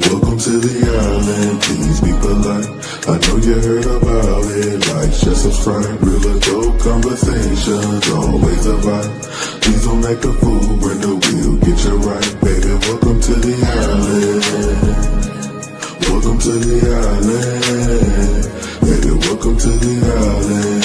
Welcome to the island, please be polite. I know you heard about it, like, share, subscribe. Real adult conversations, always a vibe. Please don't act a fool, when the wheel get you right. Baby, welcome to the island. Welcome to the island. Baby, welcome to the island.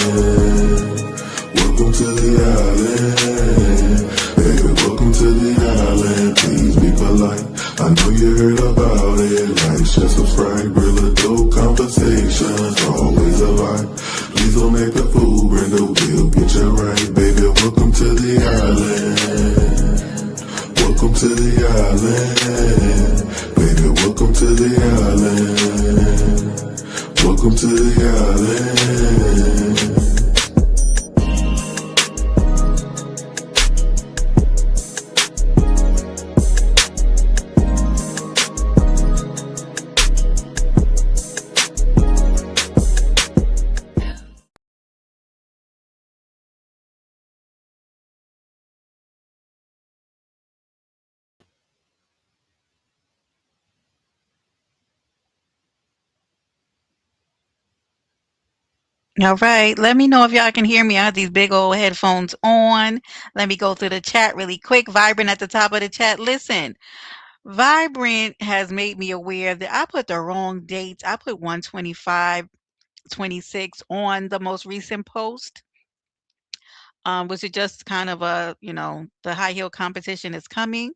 Welcome to the island. Baby, welcome to the island. Please be polite. I know you heard about it. Like, share, subscribe. Real adult conversations, always a vibe. Please don't act a fool, and the wheel get you right. Baby, welcome to the island. Welcome to the island. Baby, welcome to the island. Welcome to the island. All right. Let me know if y'all can hear me. I have these big old headphones on. Let me go through the chat really quick. Vibrant at the top of the chat. Listen, Vibrant has made me aware that I put the wrong dates. I put 125/26 on the most recent post. Was it just kind of the high heel competition is coming.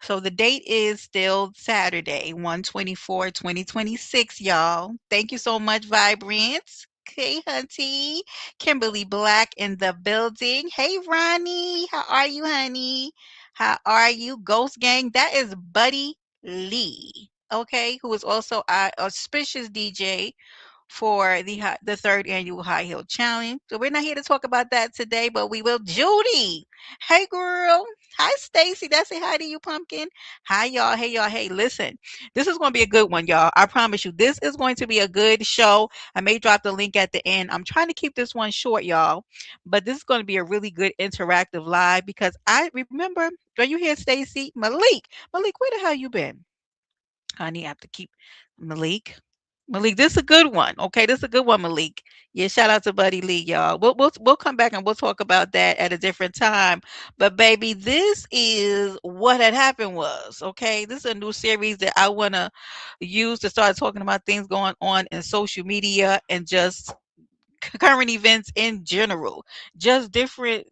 So the date is still Saturday, 1/24/2026, y'all. Thank you so much, Vibrant. Okay, Hunty. Kimberly Black in the building. Hey, Ronnie. How are you, honey? How are you? Ghost Gang. That is Buddy Lee. Okay, who is also our auspicious DJ for the third annual High Heel Challenge. So we're not here to talk about that today, but we will. Judy, hey girl, hi Stacy. That's say hi to you, Pumpkin. Hi y'all. Hey y'all. Hey, listen, this is going to be a good one, y'all. I promise you, this is going to be a good show. I may drop the link at the end. I'm trying to keep this one short, y'all, but this is going to be a really good interactive live because I remember. Are you here, Stacy? Malik, Malik, where the hell you been? Honey, I have to keep Malik. Malik, this is a good one. Okay, this is a good one, Malik. Yeah, shout out to Buddy Lee, y'all. We'll come back and we'll talk about that at a different time. But baby, this is what had happened was okay. This is a new series that I wanna use to start talking about things going on in social media and just current events in general. Just different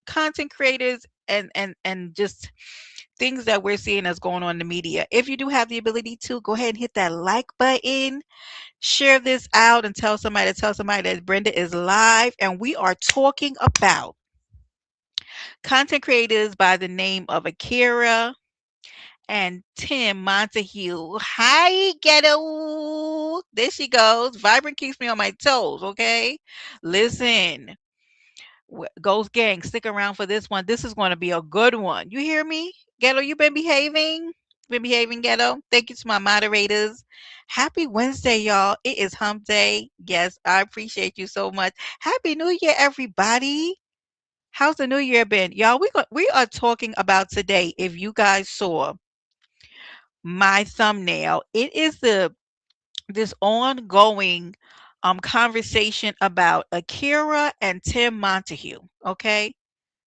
content creators and just things that we're seeing that's going on in the media. If you do have the ability to, go ahead and hit that like button, share this out, and tell somebody that Brenda is live. And we are talking about content creators by the name of Akira and Tim Montague. Hi, ghetto. There she goes. Vibrant keeps me on my toes, okay? Listen, Ghost Gang, stick around for this one. This is going to be a good one. You hear me? Ghetto, you been behaving? Been behaving, Ghetto? Thank you to my moderators. Happy Wednesday, y'all. It is hump day. Yes, I appreciate you so much. Happy New Year, everybody. How's the new year been? Y'all, we are talking about today, if you guys saw my thumbnail, it is this ongoing conversation about Akira and Tim Montague, okay?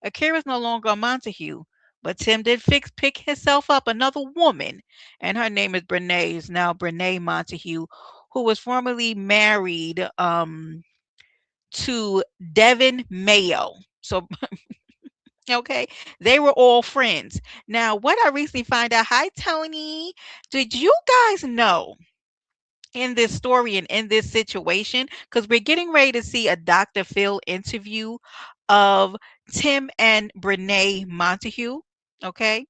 Akira's no longer a Montague, but Tim did pick himself up another woman, and her name is Brenay. Is now Brenay Montague, who was formerly married to Devin Mayo. So okay, they were all friends. Now, what I recently find out, hi Tony, did you guys know in this story and in this situation, because we're getting ready to see a Dr. Phil interview of Tim and Brenay Montague. Okay.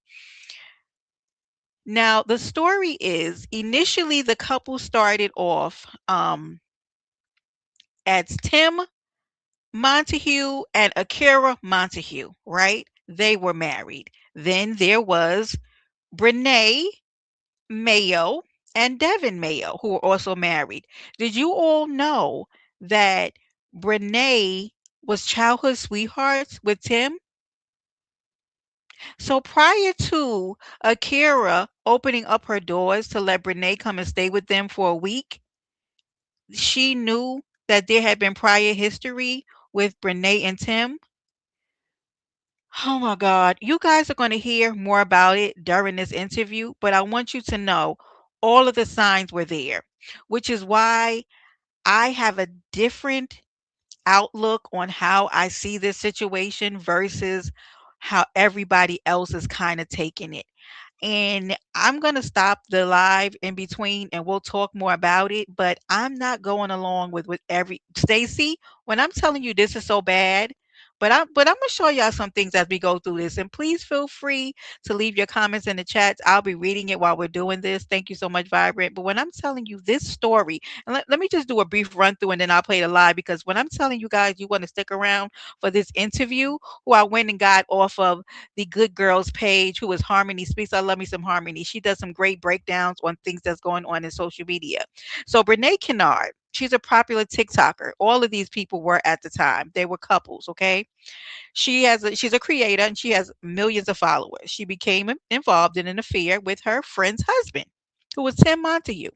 Now, the story is initially the couple started off as Tim Montague and Akira Montague, right? They were married. Then there was Brenay Mayo and Devin Mayo, who were also married. Did you all know that Brenay was childhood sweethearts with Tim? So prior to Akira opening up her doors to let Brenay come and stay with them for a week, she knew that there had been prior history with Brenay and Tim. Oh my God. You guys are going to hear more about it during this interview, but I want you to know all of the signs were there, which is why I have a different outlook on how I see this situation versus how everybody else is kind of taking it. And I'm going to stop the live in between and we'll talk more about it, but I'm not going along with every Stacy, when I'm telling you this is so bad, but I'm going to show y'all some things as we go through this, and please feel free to leave your comments in the chats. I'll be reading it while we're doing this. Thank you so much, Vibrant. But when I'm telling you this story, and let me just do a brief run through and then I'll play the live, because when I'm telling you guys you want to stick around for this interview, who I went and got off of the Good Girls page, who is Harmony Speaks. I love me some Harmony. She does some great breakdowns on things that's going on in social media. So Brene Kennard, she's a popular TikToker. All of these people were at the time. They were couples, okay? She's a creator and she has millions of followers. She became involved in an affair with her friend's husband, who was Tim Montague,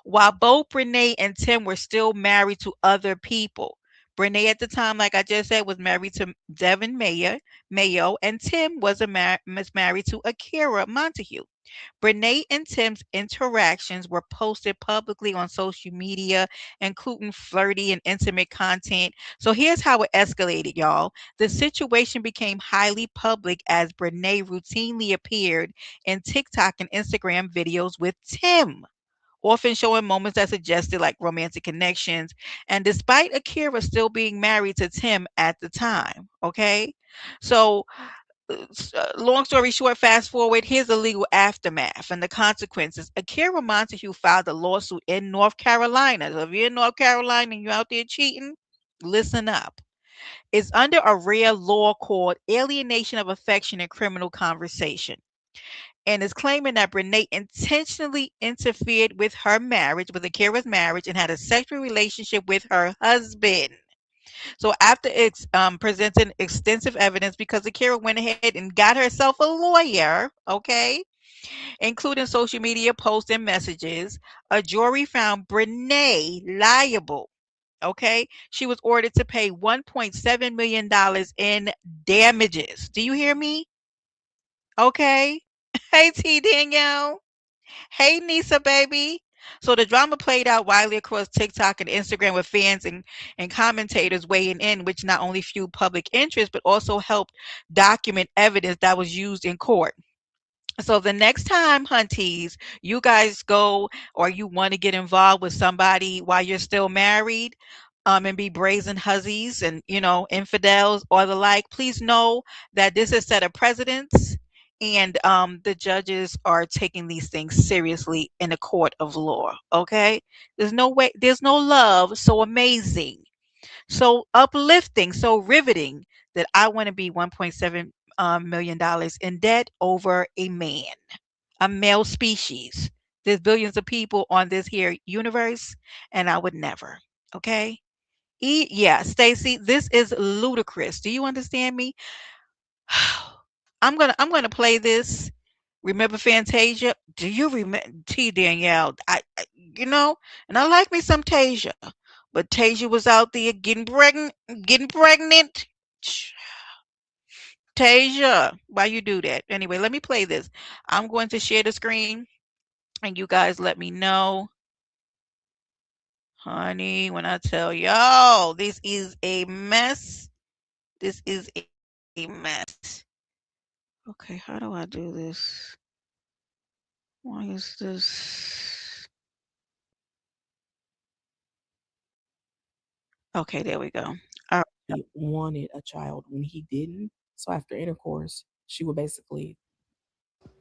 while both Brene and Tim were still married to other people. Brene at the time, like I just said, was married to Devin Mayo, and Tim was married to Akira Montague. Brene and Tim's interactions were posted publicly on social media, including flirty and intimate content. So here's how it escalated, y'all. The situation became highly public as Brene routinely appeared in TikTok and Instagram videos with Tim, often showing moments that suggested like romantic connections. And despite Akira still being married to Tim at the time, okay? So, long story short, fast forward, here's the legal aftermath and the consequences. Akira Montague filed a lawsuit in North Carolina. So if you're in North Carolina and you're out there cheating, listen up. It's under a rare law called alienation of affection and criminal conversation, and is claiming that Brene intentionally interfered with her marriage, with Akira's marriage, and had a sexual relationship with her husband. So after presenting extensive evidence, because Akira went ahead and got herself a lawyer, okay, including social media posts and messages, a jury found Brene liable. Okay, she was ordered to pay $1.7 million in damages. Do you hear me? Okay. Hey, T Danielle. Hey, Nisa, baby. So the drama played out widely across TikTok and Instagram, with fans and commentators weighing in, which not only fueled public interest but also helped document evidence that was used in court. So the next time, hunties, you guys go or you want to get involved with somebody while you're still married, and be brazen hussies and infidels or the like, please know that this is set of precedents, and the judges are taking these things seriously in a court of law. Okay, there's no love so amazing, so uplifting, so riveting, that I want to be $1.7 million in debt over a male species. There's billions of people on this here universe, and I would never. Okay. Yeah, Stacy, this is ludicrous. Do you understand me? I'm gonna play this. Remember Fantasia? Do you remember T Danielle? And I like me some Tasia, but Tasia was out there getting pregnant. Tasia, why you do that? Anyway, let me play this. I'm going to share the screen, and you guys let me know, honey. When I tell y'all, this is a mess. This is a mess. Okay, how do I do this? Why is this? Okay, there we go. All Wanted a child when he didn't. So after intercourse, she would basically.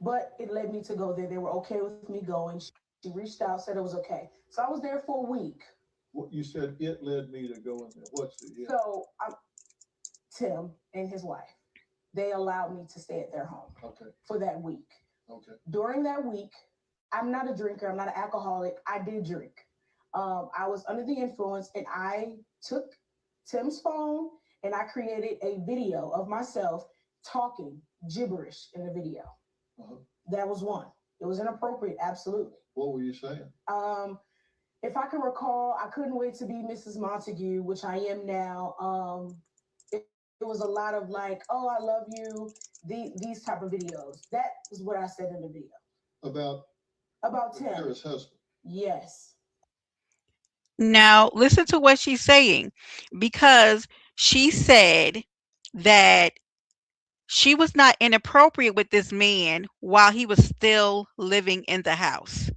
But it led me to go there. They were okay with me going. She reached out, said it was okay. So I was there for a week. What you said, it led me to go in there. What's the yeah? So Tim and his wife, they allowed me to stay at their home. Okay. For that week. Okay. During that week, I'm not a drinker. I'm not an alcoholic. I did drink. I was under the influence, and I took Tim's phone and I created a video of myself talking gibberish in the video. Uh-huh. That was one. It was inappropriate, absolutely. What were you saying? If I can recall, I couldn't wait to be Mrs. Montague, which I am now. It was a lot of like, oh, I love you, these type of videos. That is what I said in the video. About Tim. His husband. Yes. Now, listen to what she's saying, because she said that she was not inappropriate with this man while he was still living in the house.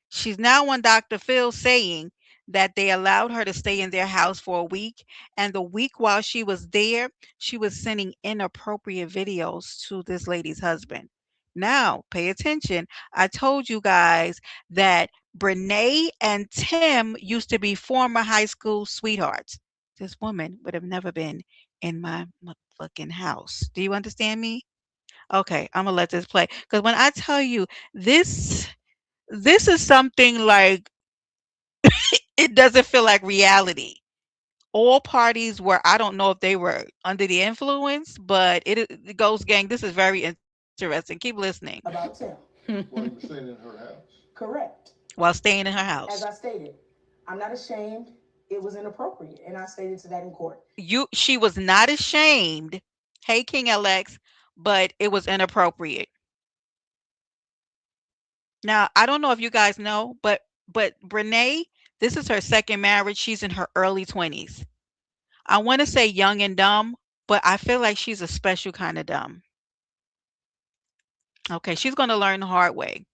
She's now on Dr. Phil saying that they allowed her to stay in their house for a week. And the week while she was there, she was sending inappropriate videos to this lady's husband. Now, pay attention. I told you guys that Brenay and Tim used to be former high school sweethearts. This woman would have never been in my motherfucking house. Do you understand me? Okay, I'm gonna let this play. Because when I tell you this is something like it doesn't feel like reality. All parties were, I don't know if they were under the influence, but it goes gang. This is very interesting. Keep listening. About Tim. While you were staying in her house. Correct. While staying in her As house. I stated, I'm not ashamed. It was inappropriate, and I stated to that in court. She was not ashamed. Hey, King LX, but it was inappropriate. Now, I don't know if you guys know, but Brenay, this is her second marriage. She's in her early 20s. I want to say young and dumb, but I feel like she's a special kind of dumb. Okay, she's going to learn the hard way.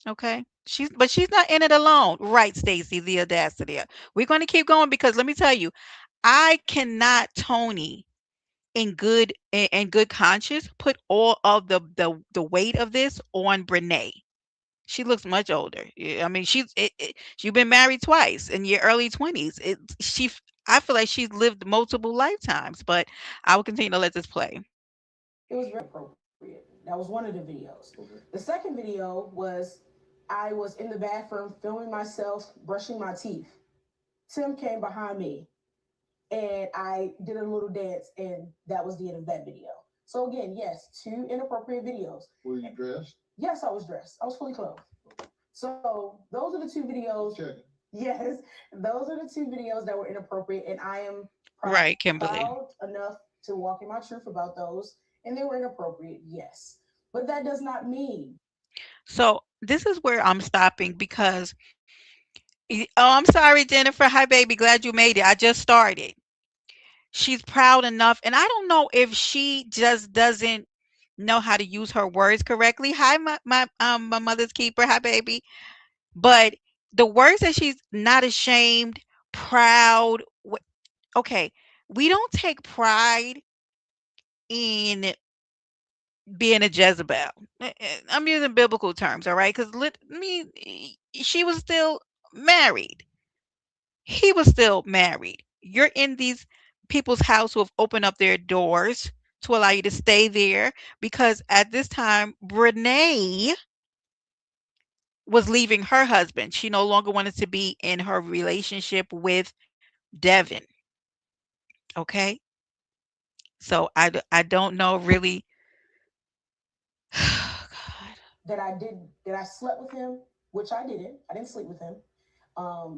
Okay? She's not in it alone. Right, Stacy, the audacity. We're going to keep going because let me tell you, I cannot, Tony, in good conscience put all of the weight of this on Brenay. She looks much older. Yeah, I mean, she's been married twice in your early 20s. I feel like she's lived multiple lifetimes, but I will continue to let this play. It was very appropriate. That was one of the videos. Okay. The second video was I was in the bathroom filming myself brushing my teeth. Tim came behind me and I did a little dance, and that was the end of that video. So again, yes, two inappropriate videos. Were you dressed? Yes, I was dressed. I was fully clothed. So those are the two videos. Checking. Yes, those are the two videos that were inappropriate, and I am Right, Kimberly. proud enough to walk in my truth about those, and they were inappropriate, yes. But that does not mean. So this is where I'm stopping because oh, I'm sorry, Jennifer. Hi, baby. Glad you made it. I just started. She's proud enough, and I don't know if she just doesn't know how to use her words correctly. Hi, my mother's keeper. Hi, baby. But the words that she's not ashamed, proud. Okay, we don't take pride in being a Jezebel. I'm using biblical terms, all right? Because she was still married. He was still married. You're in these people's house who have opened up their doors to allow you to stay there because at this time, Brenay was leaving her husband. She no longer wanted to be in her relationship with Devin. Okay. So I don't know really. God. That I slept with him, which I didn't. I didn't sleep with him.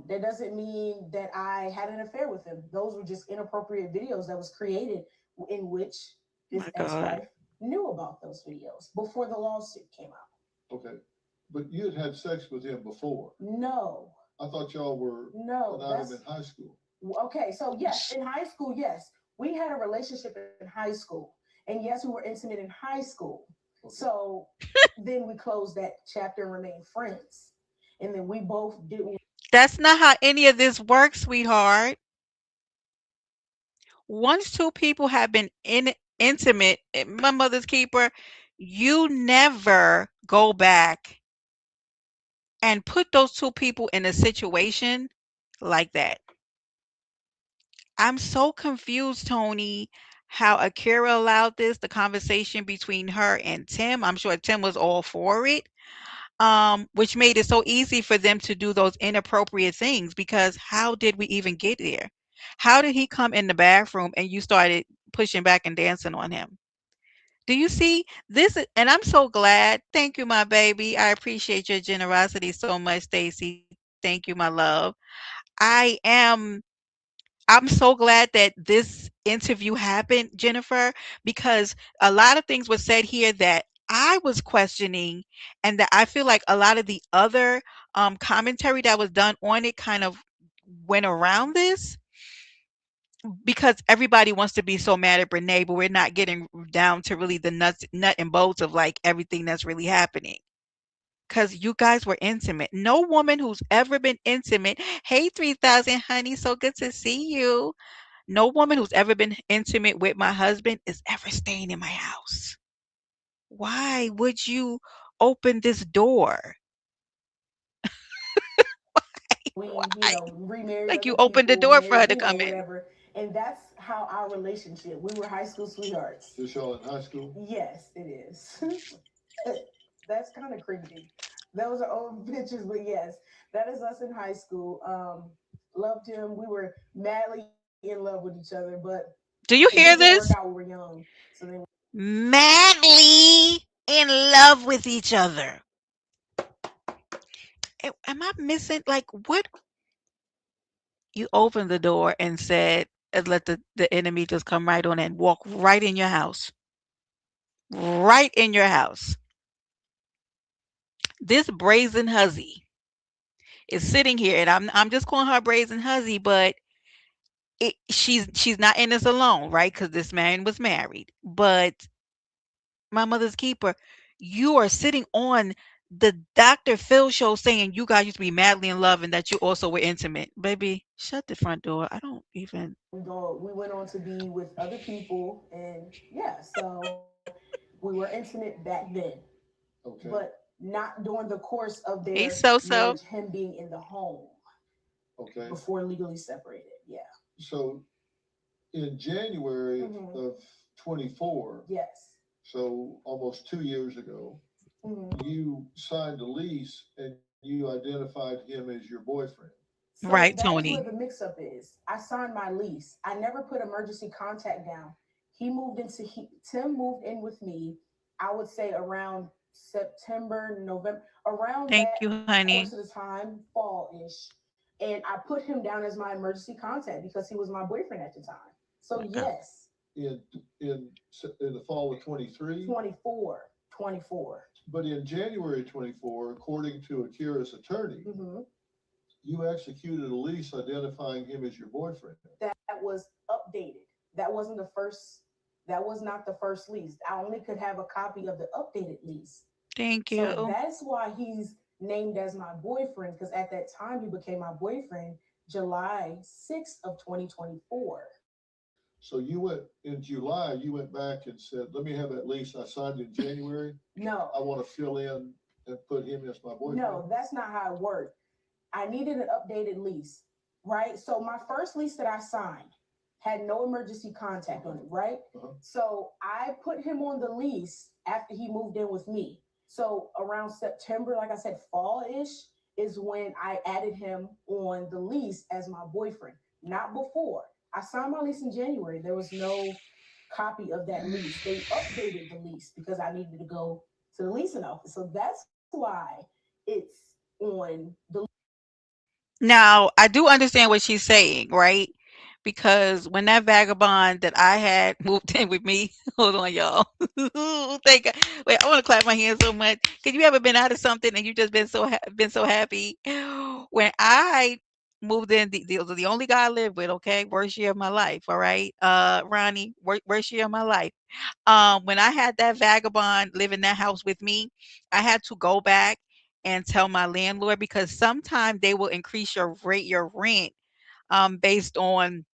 That doesn't mean that I had an affair with him. Those were just inappropriate videos that was created in which his ex-wife knew about those videos before the lawsuit came out. Okay. But you had sex with him before. No. I thought y'all were out in high school. Okay, so yes, in high school, yes. We had a relationship in high school. And yes, we were intimate in high school. Okay. So then we closed that chapter and remained friends. And then we both did. That's not how any of this works, sweetheart. Once two people have been intimate, my mother's keeper, you never go back and put those two people in a situation like that. I'm so confused, Tony, how Akira allowed this, the conversation between her and Tim. I'm sure Tim was all for it. Which made it so easy for them to do those inappropriate things because how did we even get there? How did he come in the bathroom and you started pushing back and dancing on him? Do you see this? And I'm so glad. Thank you, my baby. I appreciate your generosity so much, Stacy. Thank you, my love. I am I'm so glad that this interview happened, Jennifer, because a lot of things were said here that I was questioning, and that I feel like a lot of the other commentary that was done on it kind of went around this because everybody wants to be so mad at Brene, but we're not getting down to really the nut and bolts of like everything that's really happening. Because you guys were intimate. No woman who's ever been intimate. Hey, 3000, honey. So good to see you. No woman who's ever been intimate with my husband is ever staying in my house. Why would you open this door? Why? Remarried Like other you opened the people, door for her married, to come in. whatever. And that's how our relationship. We were high school sweethearts. This y'all in high school? Yes, it is. That's kind of creepy. Those are old pictures, but yes, that is us in high school. Loved him. We were madly in love with each other, but Do it you didn't hear work out this? when we were young. So then Madly in love with each other. Am I missing? Like, what? You opened the door and said, and let the enemy just come right on and walk right in your house. Right in your house. This brazen hussy is sitting here, and I'm just calling her brazen hussy, but she's not in this alone, right? Because this man was married. But my mother's keeper, you are sitting on the Dr. Phil show saying you guys used to be madly in love and that you also were intimate. Baby, shut the front door. I don't even. we went on to be with other people, and yeah, so we were intimate back then. Okay. But not during the course of Hey, their so marriage, so. him being in the home. Okay. Before legally separated. Yeah. So in January of 24, yes. So almost 2 years ago, you signed a lease and you identified him as your boyfriend. So Right, that is where the Tony. mix up is. I signed my lease. I never put emergency contact down. Tim moved in with me, I would say around September, November, around Thank that you, course of honey. the time, fall ish. And I put him down as my emergency contact because he was my boyfriend at the time. So Okay. yes. In the fall of 23? 24. 24. But in January 24, according to Akira's attorney, you executed a lease identifying him as your boyfriend. That was updated. That wasn't the first. That was not the first lease. I only could have a copy of the updated lease. Thank So you. that's why he's named as my boyfriend, because at that time he became my boyfriend July 6th of 2024. So you went in July, you went back and said, let me have that lease I signed in January. No. I want to fill in and put him as my boyfriend. No, that's not how it worked. I needed an updated lease, right? So my first lease that I signed had no emergency contact on it, right? So I put him on the lease after he moved in with me. So around September, like I said, fall-ish is when I added him on the lease as my boyfriend, not before. I signed my lease in January. There was no copy of that lease. They updated the lease because I needed to go to the leasing office. So that's why it's on the. Now, I do understand what she's saying, right? Because when that vagabond that I had moved in with me, hold on, y'all. Thank God. Wait, I want to clap my hands so much. Cause you ever been out of something and you just been been so happy? When I moved in, the only guy I lived with, okay, worst year of my life. All right, Ronnie, worst year of my life. When I had that vagabond live in that house with me, I had to go back and tell my landlord because sometimes they will increase your rent based on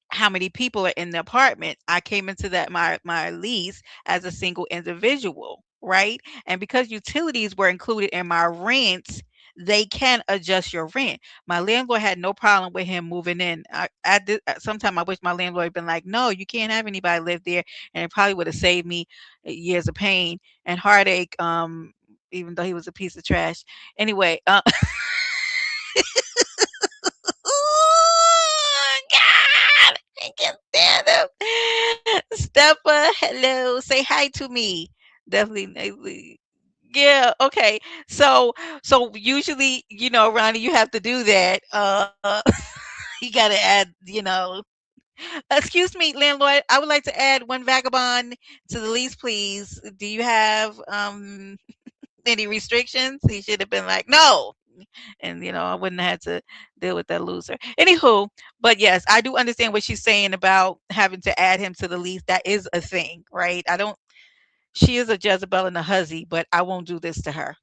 how many people are in the apartment. I came into that my lease as a single individual, right? And because utilities were included in my rent, they can adjust your rent. My landlord had no problem with him moving in. I did. Sometime I wish my landlord had been like, "No, you can't have anybody live there," and it probably would have saved me years of pain and heartache. Even though he was a piece of trash. Anyway, oh God, I can't stand him. Steppa, hello. Say hi to me. Definitely. Yeah, okay. So usually, Ronnie, you have to do that. You gotta add, excuse me, landlord, I would like to add one vagabond to the lease, please. Do you have any restrictions? He should have been like, no. And I wouldn't have had to deal with that loser. Anywho, but yes, I do understand what she's saying about having to add him to the lease. That is a thing, right? I don't She is a Jezebel and a hussy, but I won't do this to her.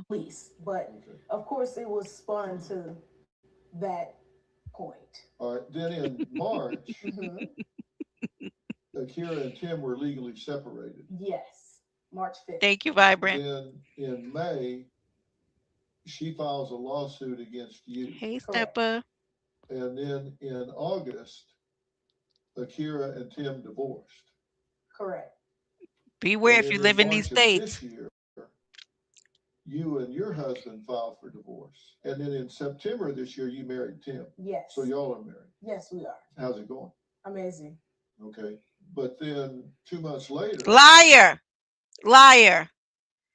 Lease. But of course, it was spun to that point. All right. Then in March, Akira and Tim were legally separated. Yes, March 5th. Thank you, Vibrant. Then in May, she files a lawsuit against you. Hey, Correct. Steppa. And then in August, Akira and Tim divorced. Correct. Beware And if then you in live in these March of states. this year, you and your husband filed for divorce. And then in September of this year, you married Tim. Yes. So y'all are married. Yes, we are. How's it going? Amazing. Okay. But then 2 months later, Liar. Liar.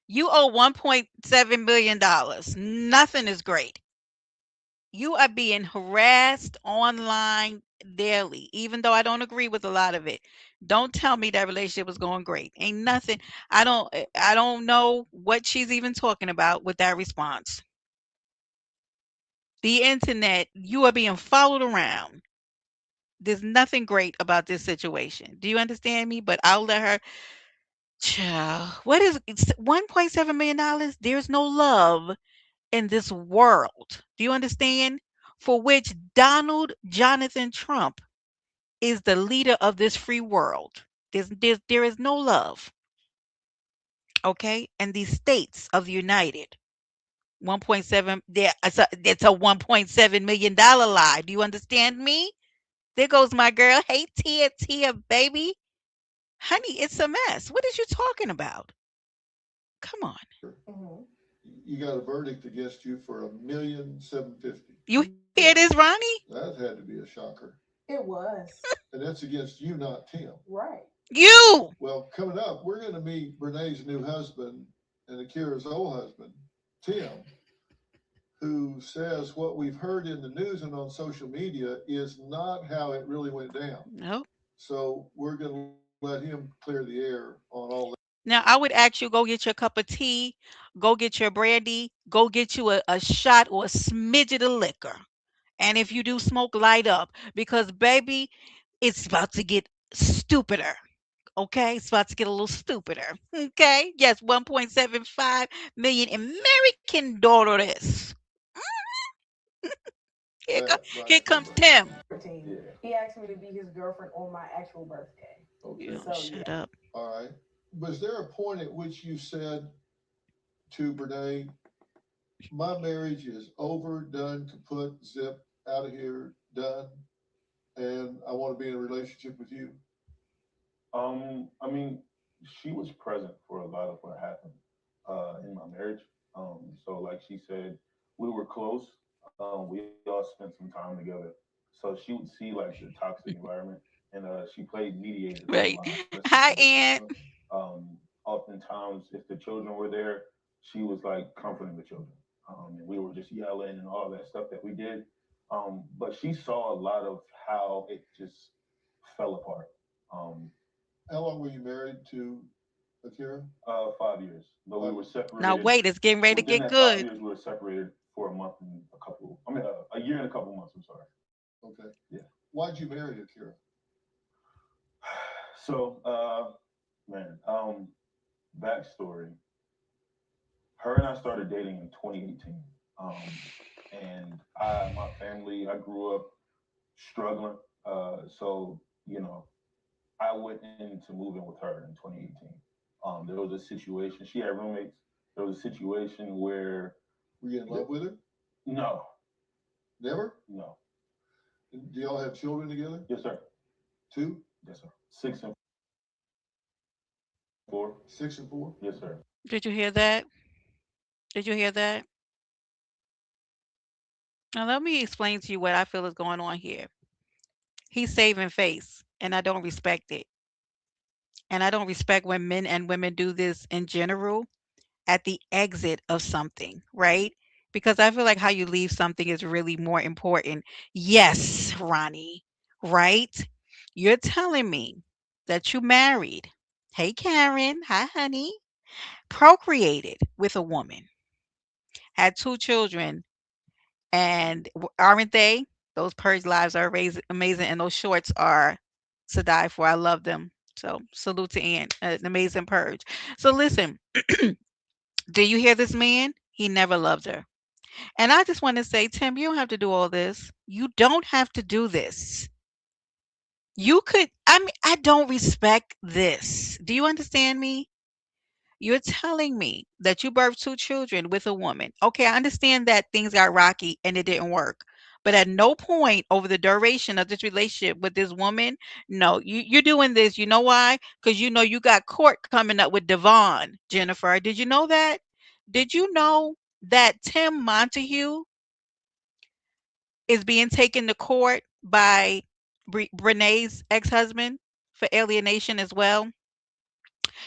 You owe $1.7 million. Nothing is great. You are being harassed online daily, even though I don't agree with a lot of it. Don't tell me that relationship was going great. Ain't nothing. I don't know what she's even talking about with that response. The internet, you are being followed around. There's nothing great about this situation. Do you understand me? But I'll let her. Child, what is $1.7 million? There's no love in this world. Do you understand? For which Donald Jonathan Trump is the leader of this free world. There is no love, okay? And the states of the United, 1.7, it's a $1.7 million lie. Do you understand me? There goes my girl. Hey, Tia, Tia, baby. Honey, it's a mess. What is you talking about? Come on. Mm-hmm. you got a verdict against you for $1,750,000. You hear this, Yes. Ronnie? That had to be a shocker. It was. And that's against you, not Tim. Right. You. Well, coming up, we're going to meet Brenay's new husband and Akira's old husband, Tim, who says what we've heard in the news and on social media is not how it really went down. No. So we're going to let him clear the air on all that. Now, I would ask you go get your cup of tea, go get your brandy, go get you a shot or a smidget of liquor. And if you do smoke, light up because, baby, it's about to get stupider. Okay, it's about to get a little stupider. Okay, yes, 1.75 million American dollars. Here, Right, here right, comes right. Tim. 13. Yeah. He asked me to be his girlfriend on my actual birthday. Okay. You So, shut yeah. up. All right. Was there a point at which you said to Brenay, my marriage is over, done, kaput, zip, out of here, done, and I want to be in a relationship with you? I mean, she was present for a lot of what happened in my marriage. So like she said, we were close. We all spent some time together. So she would see like the toxic environment, and she played mediator for a Right. lot of Hi, situations. Aunt. Oftentimes, if the children were there, she was like comforting the children, and we were just yelling and all that stuff that we did. But she saw a lot of how it just fell apart. Um, How long were you married to Akira? 5 years, but we were Now, separated. wait, it's getting ready to Within get that five good. years, we were separated for a month and a couple. I mean, a year and a couple months. I'm sorry. Okay. Yeah. Why'd you marry Akira? So, man, backstory. Her and I started dating in 2018, and my family, I grew up struggling. So you know, I went into moving with her in 2018. There was a situation. She had roommates. There was a situation where Were you in love with her? no, Never? no, Do y'all have children together? yes sir, Two? yes sir, 6 and 4, 6 and 4? yes sir. Did you hear that? Did you hear that? Now, let me explain to you what I feel is going on here. He's saving face, and I don't respect it. And I don't respect when men and women do this in general at the exit of something, right? Because I feel like how you leave something is really more important. Yes, Ronnie, right? You're telling me that you married. Hey, Karen. Hi, honey. Procreated with a woman, had two children, and aren't they? Those purge lives are amazing, and those shorts are to die for. I love them. So salute to Ann, an amazing purge. So listen, do you hear this man? He never loved her. And I just want to say, Tim, you don't have to do all this. You don't have to do this. You could, I mean, I don't respect this. Do you understand me? You're telling me that you birthed two children with a woman. Okay, I understand that things got rocky and it didn't work. But at no point over the duration of this relationship with this woman, no, you're doing this. You know why? Because you know you got court coming up with Devon, Jennifer. Did you know that? Did you know that Tim Montague is being taken to court by Brenay's ex-husband for alienation as well?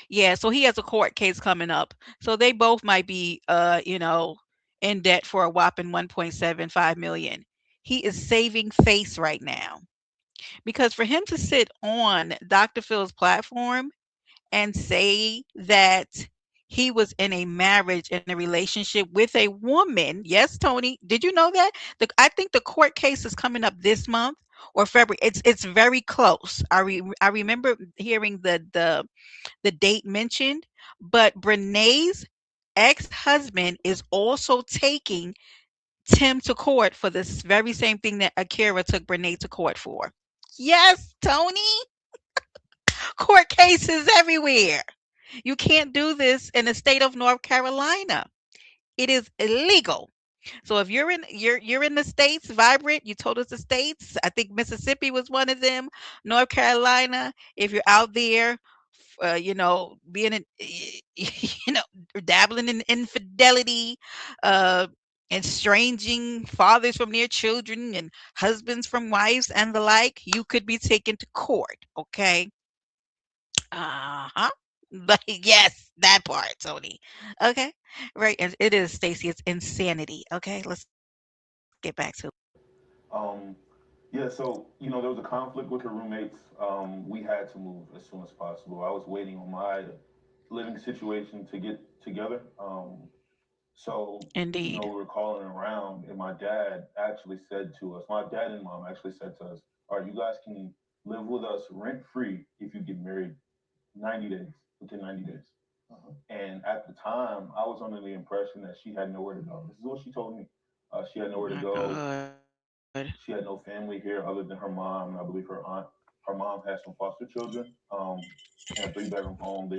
Yeah, so he has a court case coming up. So they both might be in debt for a whopping 1.75 million. He is saving face right now because for him to sit on Dr. Phil's platform and say that he was in a marriage in a relationship with a woman. Yes, Tony, did you know that? I think the court case is coming up this month or February. It's very close. I remember hearing the date mentioned, but Brenay's ex-husband is also taking Tim to court for this very same thing that Akira took Brenay to court for. Yes, Tony, court cases everywhere. You can't do this in the state of North Carolina. It is illegal. So if you're in the states, vibrant. You told us the states. I think Mississippi was one of them. North Carolina. If you're out there, being in, dabbling in infidelity, uh, estranging fathers from their children and husbands from wives and the like, you could be taken to court. Okay. Uh-huh. But yes, that part, Tony. Okay. Right. And it is, Stacy. It's insanity. Okay. Let's get back to it. Um, yeah, so there was a conflict with her roommates. We had to move as soon as possible. I was waiting on my living situation to get together. So Indeed. we were calling around, and my dad actually said to us, my dad and mom actually said to us, "All right, you guys can live with us rent free if you get married 90 days within 90 days." And at the time, I was under the impression that she had nowhere to go. This is what she told me. She had nowhere to My go. God. She had no family here other than her mom and I believe her aunt. Her mom had some foster children in a three-bedroom home. They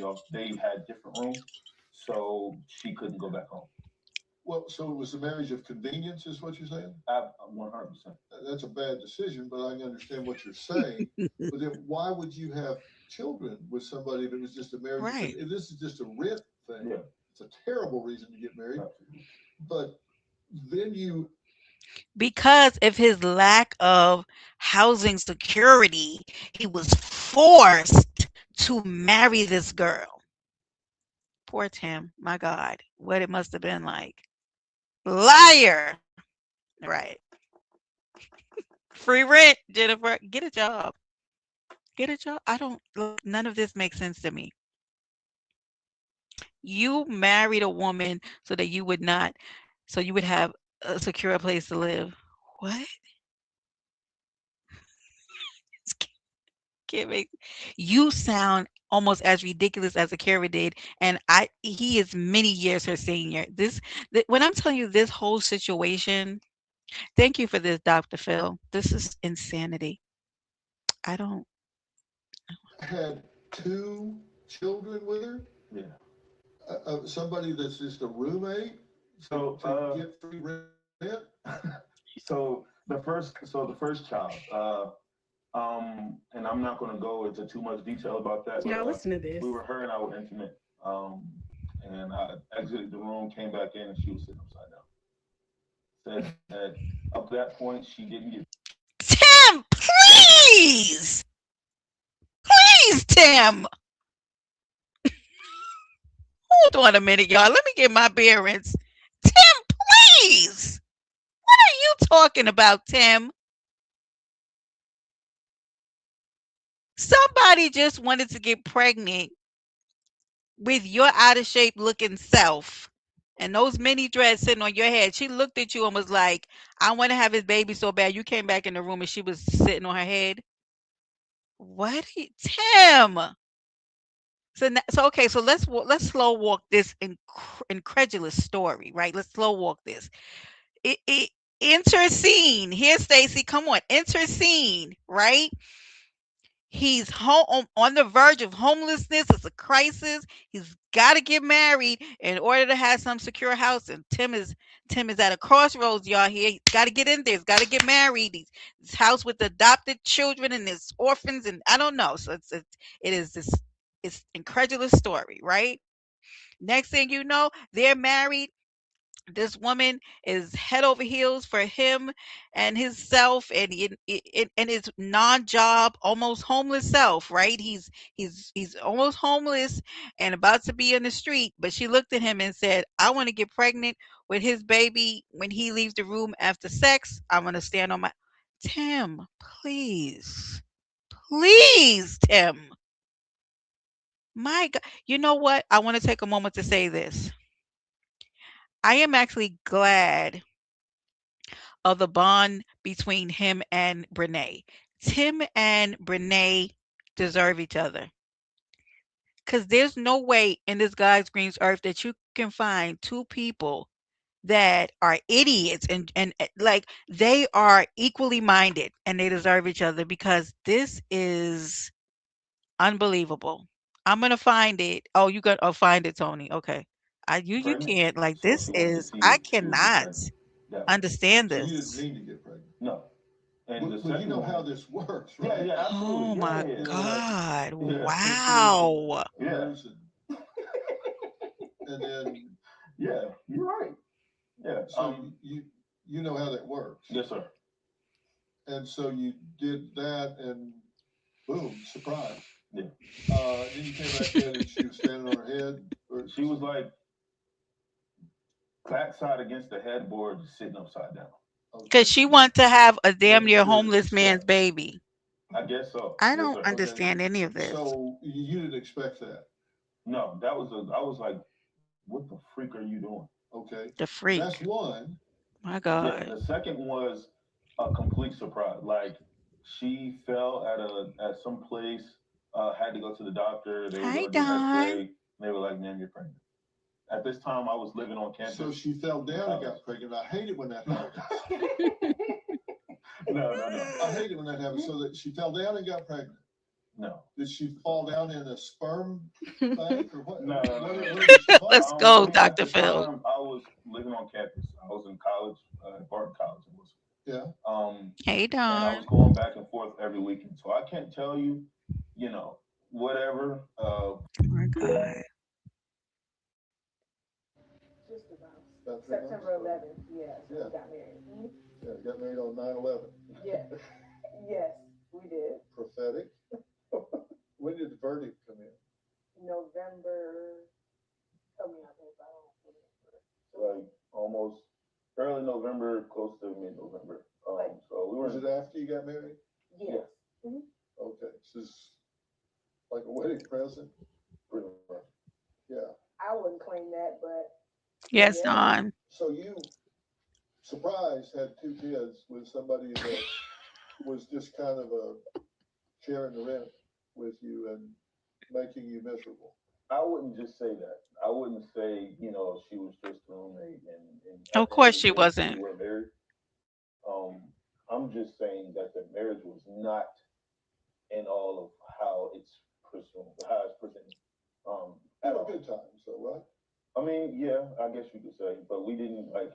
had different rooms, so she couldn't go back home. Well, so it was a marriage of convenience, is what you're saying? 100%. That's a bad decision, but I understand what you're saying. But then why would you have children with somebody that was just a marriage? Right. If this is just a rent thing, Yeah. it's a terrible reason to get married. Absolutely. But then you, Because of his lack of housing security, he was forced to marry this girl. Poor Tim. My God. What it must have been like. Liar. Right. Free rent, Jennifer. Get a job. Get a job. I don't like none of this makes sense to me. You married a woman so that you would not so you would have a secure place to live. What? Can't make you sound almost as ridiculous as Akira did, and he is many years her senior. When I'm telling you this whole situation, thank you for this, Dr. Phil. This is insanity. I don't had two children with her, Yeah. somebody that's just a roommate So to get free rent. so the first child, and I'm not going to go into too much detail about that, but Y'all listen to this. her and I were intimate. And I exited the room, came back in, and she was sitting upside down. Said that up to that point, she didn't get. Tim, please! Please, Tim! Hold on a minute, y'all. Let me get my bearings. Tim, please. What are you talking about, Tim? Somebody just wanted to get pregnant with your out of shape looking self and those mini dreads sitting on your head. She looked at you and was like, I want to have his baby so bad. You came back in the room and she was sitting on her head. What? Tim. So okay, so let's slow walk this incredulous story, right? Let's slow walk this. It enter scene. Here, Stacy, come on. Enter scene, right? He's home on the verge of homelessness. It's a crisis. He's got to get married in order to have some secure house. And Tim is at a crossroads, y'all. He's got to get in there. He's got to get married. This house with adopted children and his orphans, and I don't know. So it is this it's incredulous story, right? Next thing you know, they're married. This woman is head over heels for him and his self and his non-job almost homeless self, right? He's almost homeless and about to be in the street, but she looked at him and said, I want to get pregnant with his baby when he leaves the room after sex. I want to stand on my Tim, please. Please, Tim. My God. You know what? I want to take a moment to say this. I am actually glad of the bond between him and Brenay. Tim and Brenay deserve each other. Because there's no way in this God's green earth that you can find two people that are idiots and like they are equally minded and they deserve each other because this is unbelievable. I'm gonna find it. Oh, you got oh find it, Tony. Okay. You Pregnant. can't like So this she wanted to is see I if she would get cannot pregnant. That was it. understand So you didn't this. mean to get pregnant. No. And the But you second know one, how this works, yeah, right? yeah, Oh absolutely. Yeah, my yeah, yeah. You know, like God. Yeah. pictures and Wow. Yeah. hers and then Yeah, you're right. Yeah. so you know how that works. Yes, sir. And so you did that and boom, surprise. Yeah. Then you came back in and she was standing on her head. Or, She was like backside against the headboard, just sitting upside down. Because okay. she wanted to have a damn And near you're homeless man's Yeah, baby. I guess so. I Yes, don't sir. okay. understand any of this. So you didn't expect that. No, that was a. I was like, what the freak are you doing? Okay. The So that's freak. one. My Yeah. God. The second was a complete surprise. Like she fell at some place, had to go to the doctor. They were Hi, going to do an X-ray. Don. And they were like, "Man, you're pregnant." At this time, I was living on campus. So she fell in down and college. got pregnant. I hate it when that happens. No, no, no, I hate it when that happens. So that she fell down and got pregnant. no. Did she fall down in a sperm bank or what? No, no, no, no. Where did she fall? Let's go, At Dr. the Phil. time, I was living on campus. I was in college, Barton College. It was. Yeah. Hey, And I Don. was going back and forth every weekend. So I can't tell you, whatever. My God. Just about. About 3 months. September 11th, yeah, so Yeah. we got married. Yeah, got married on 9/11. Yeah. Yes, we did. Prophetic. When did the verdict come in? November. Help me out there if I don't Like almost early November, close to mid-November. So we were. Was it after you got married? Yes. Okay. So it's like a wedding present? Pretty much. Yeah. I wouldn't claim that, but Yes, yeah. Don. So you, surprise, had 2 kids with somebody that was just kind of sharing the rent with you and making you miserable. I wouldn't just say that. I wouldn't say, she was just a roommate and Of at the end course of she the day, wasn't. we were married. I'm just saying that the marriage was not in all of how it's presumed, how it's presented. Had At a all. good time, so right? I mean, yeah, I guess you could say, but we didn't like.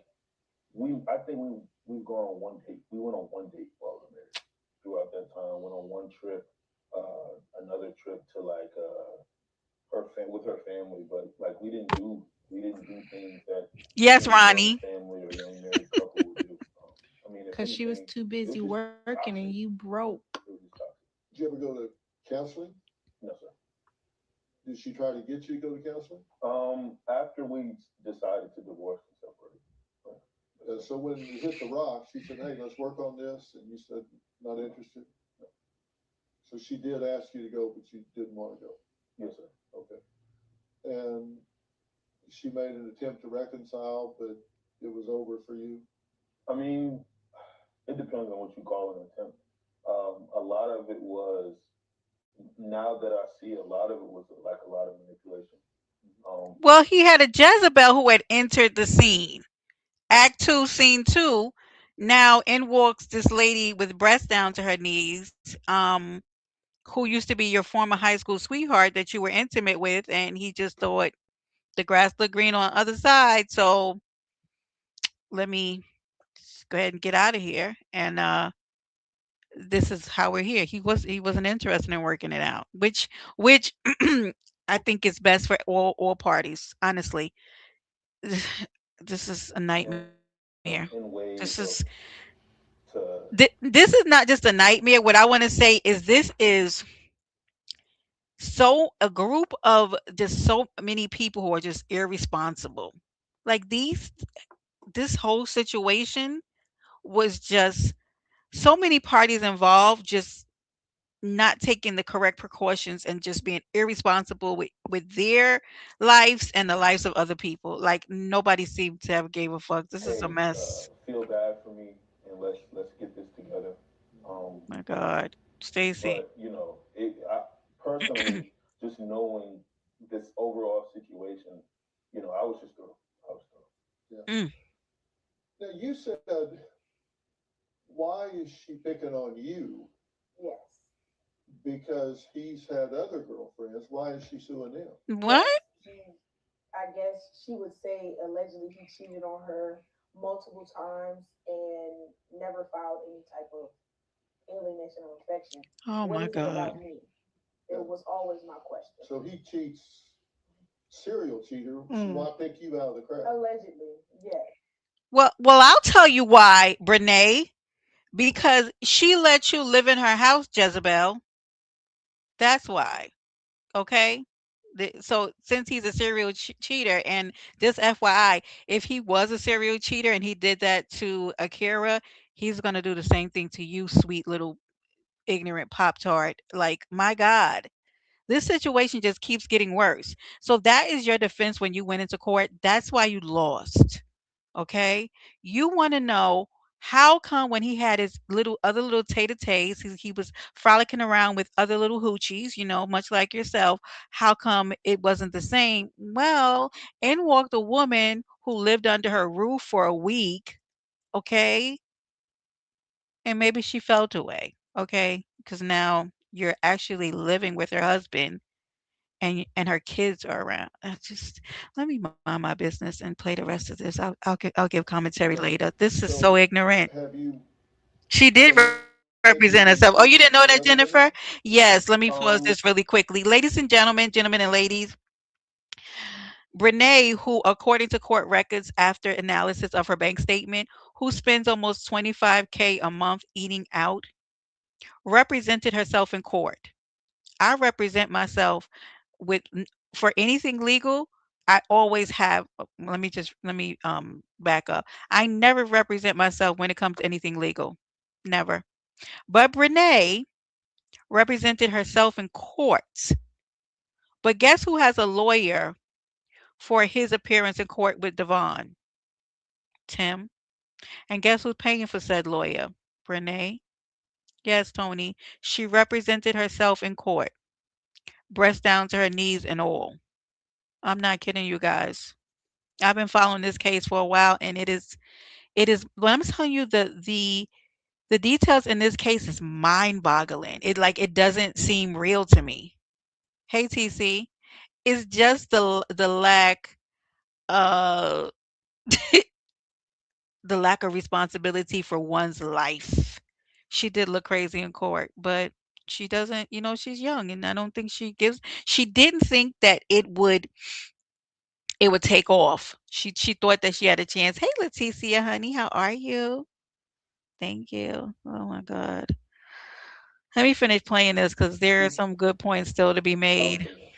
I think we've gone on one date. We went on one date while we were married. Throughout that time, went on one trip, another trip to like with her family, but like we didn't do things that Yes, any young Ronnie. family or young married couple would do. I mean, if Because she was anything, too it busy was just working and toxic. you broke. It was just toxic. Did you ever go to counseling? No, sir. Did she try to get you to go to counseling? after we decided to divorce and separate. Right. So when you hit the rock, she said, "Hey, let's work on this," and you said, "Not interested." No. So she did ask you to go, but you didn't want to go. Yes, sir. Okay. And she made an attempt to reconcile, but it was over for you. I mean, it depends on what you call an attempt. A lot of it was, now that I see, a lot of it was like a lot of manipulation. Um, Well, he had a Jezebel who had entered the scene. Act two, scene two. Now in walks this lady with breasts down to her knees, who used to be your former high school sweetheart that you were intimate with, and he just thought the grass looked green on the other side. So let me just go ahead and get out of here. And this is how we're here. He wasn't interested in working it out, which I think is best for all parties. Honestly, this is a nightmare. This in is ways of to this is not just a nightmare. What I want to say is this is so a group of just so many people who are just irresponsible. Like this whole situation was just so many parties involved just not taking the correct precautions and just being irresponsible with their lives and the lives of other people. Like nobody seemed to have gave a fuck. This is a hey, mess. feel bad for me, and let's get this together. Um, My God, Stacy. but personally, just knowing this overall situation, I was just through. I was through. Yeah. Mm. Now you said, why is she picking on you? Yes. Because he's had other girlfriends. Why is she suing them? What? Yes. I guess she would say allegedly he cheated on her multiple times and never filed any type of alienation or affection. Oh What my is it God. about me? It was always my question. So he cheats, serial cheater. Mm. Why pick you out of the crowd? Allegedly, yes. Well, I'll tell you why, Brenay. Because she let you live in her house, Jezebel. That's why. Okay. So since he's a serial cheater, and this FYI, if he was a serial cheater and he did that to Akira, he's gonna do the same thing to you, sweet little ignorant pop tart. Like my God, this situation just keeps getting worse. So that is your defense when you went into court. That's why you lost. Okay? You want to know how come when he had his little tay-to-tays, he was frolicking around with other little hoochies, much like yourself, how come it wasn't the same? Well, in walked a woman who lived under her roof for a week, okay? And maybe she felt away, okay? Because now you're actually living with her husband and her kids are around. Just let me mind my business and play the rest of this. I'll give commentary Okay. later. This is so So ignorant. have you She did represent herself. Oh, you didn't know that, allegedly Jennifer? with other women? Yes. Let me pause this really Um, quickly, ladies and gentlemen and ladies. Brenay, who, according to court records, after analysis of her bank statement, who spends almost 25K a month eating out, represented herself in court. I represent myself with for anything legal. I always have. Let me back up. I never represent myself when it comes to anything legal. Never. But Brenay represented herself in court. But guess who has a lawyer for his appearance in court with Devon? Tim. And guess who's paying for said lawyer? Brenay. Yes, Tony. She represented herself in court, breast down to her knees and all. I'm not kidding you guys. I've been following this case for a while, and it is when I'm telling you the details in this case is mind-boggling. It doesn't seem real to me. Hey TC, it's just the lack uh the lack of responsibility for one's life. She did look crazy in court, but she doesn't, she's young and I don't think she didn't think that it would take off. She thought that she had a chance. Hey Leticia, honey, how are you? Thank you. Oh my God. Let me finish playing this because there are some good points still to be made. talk to me.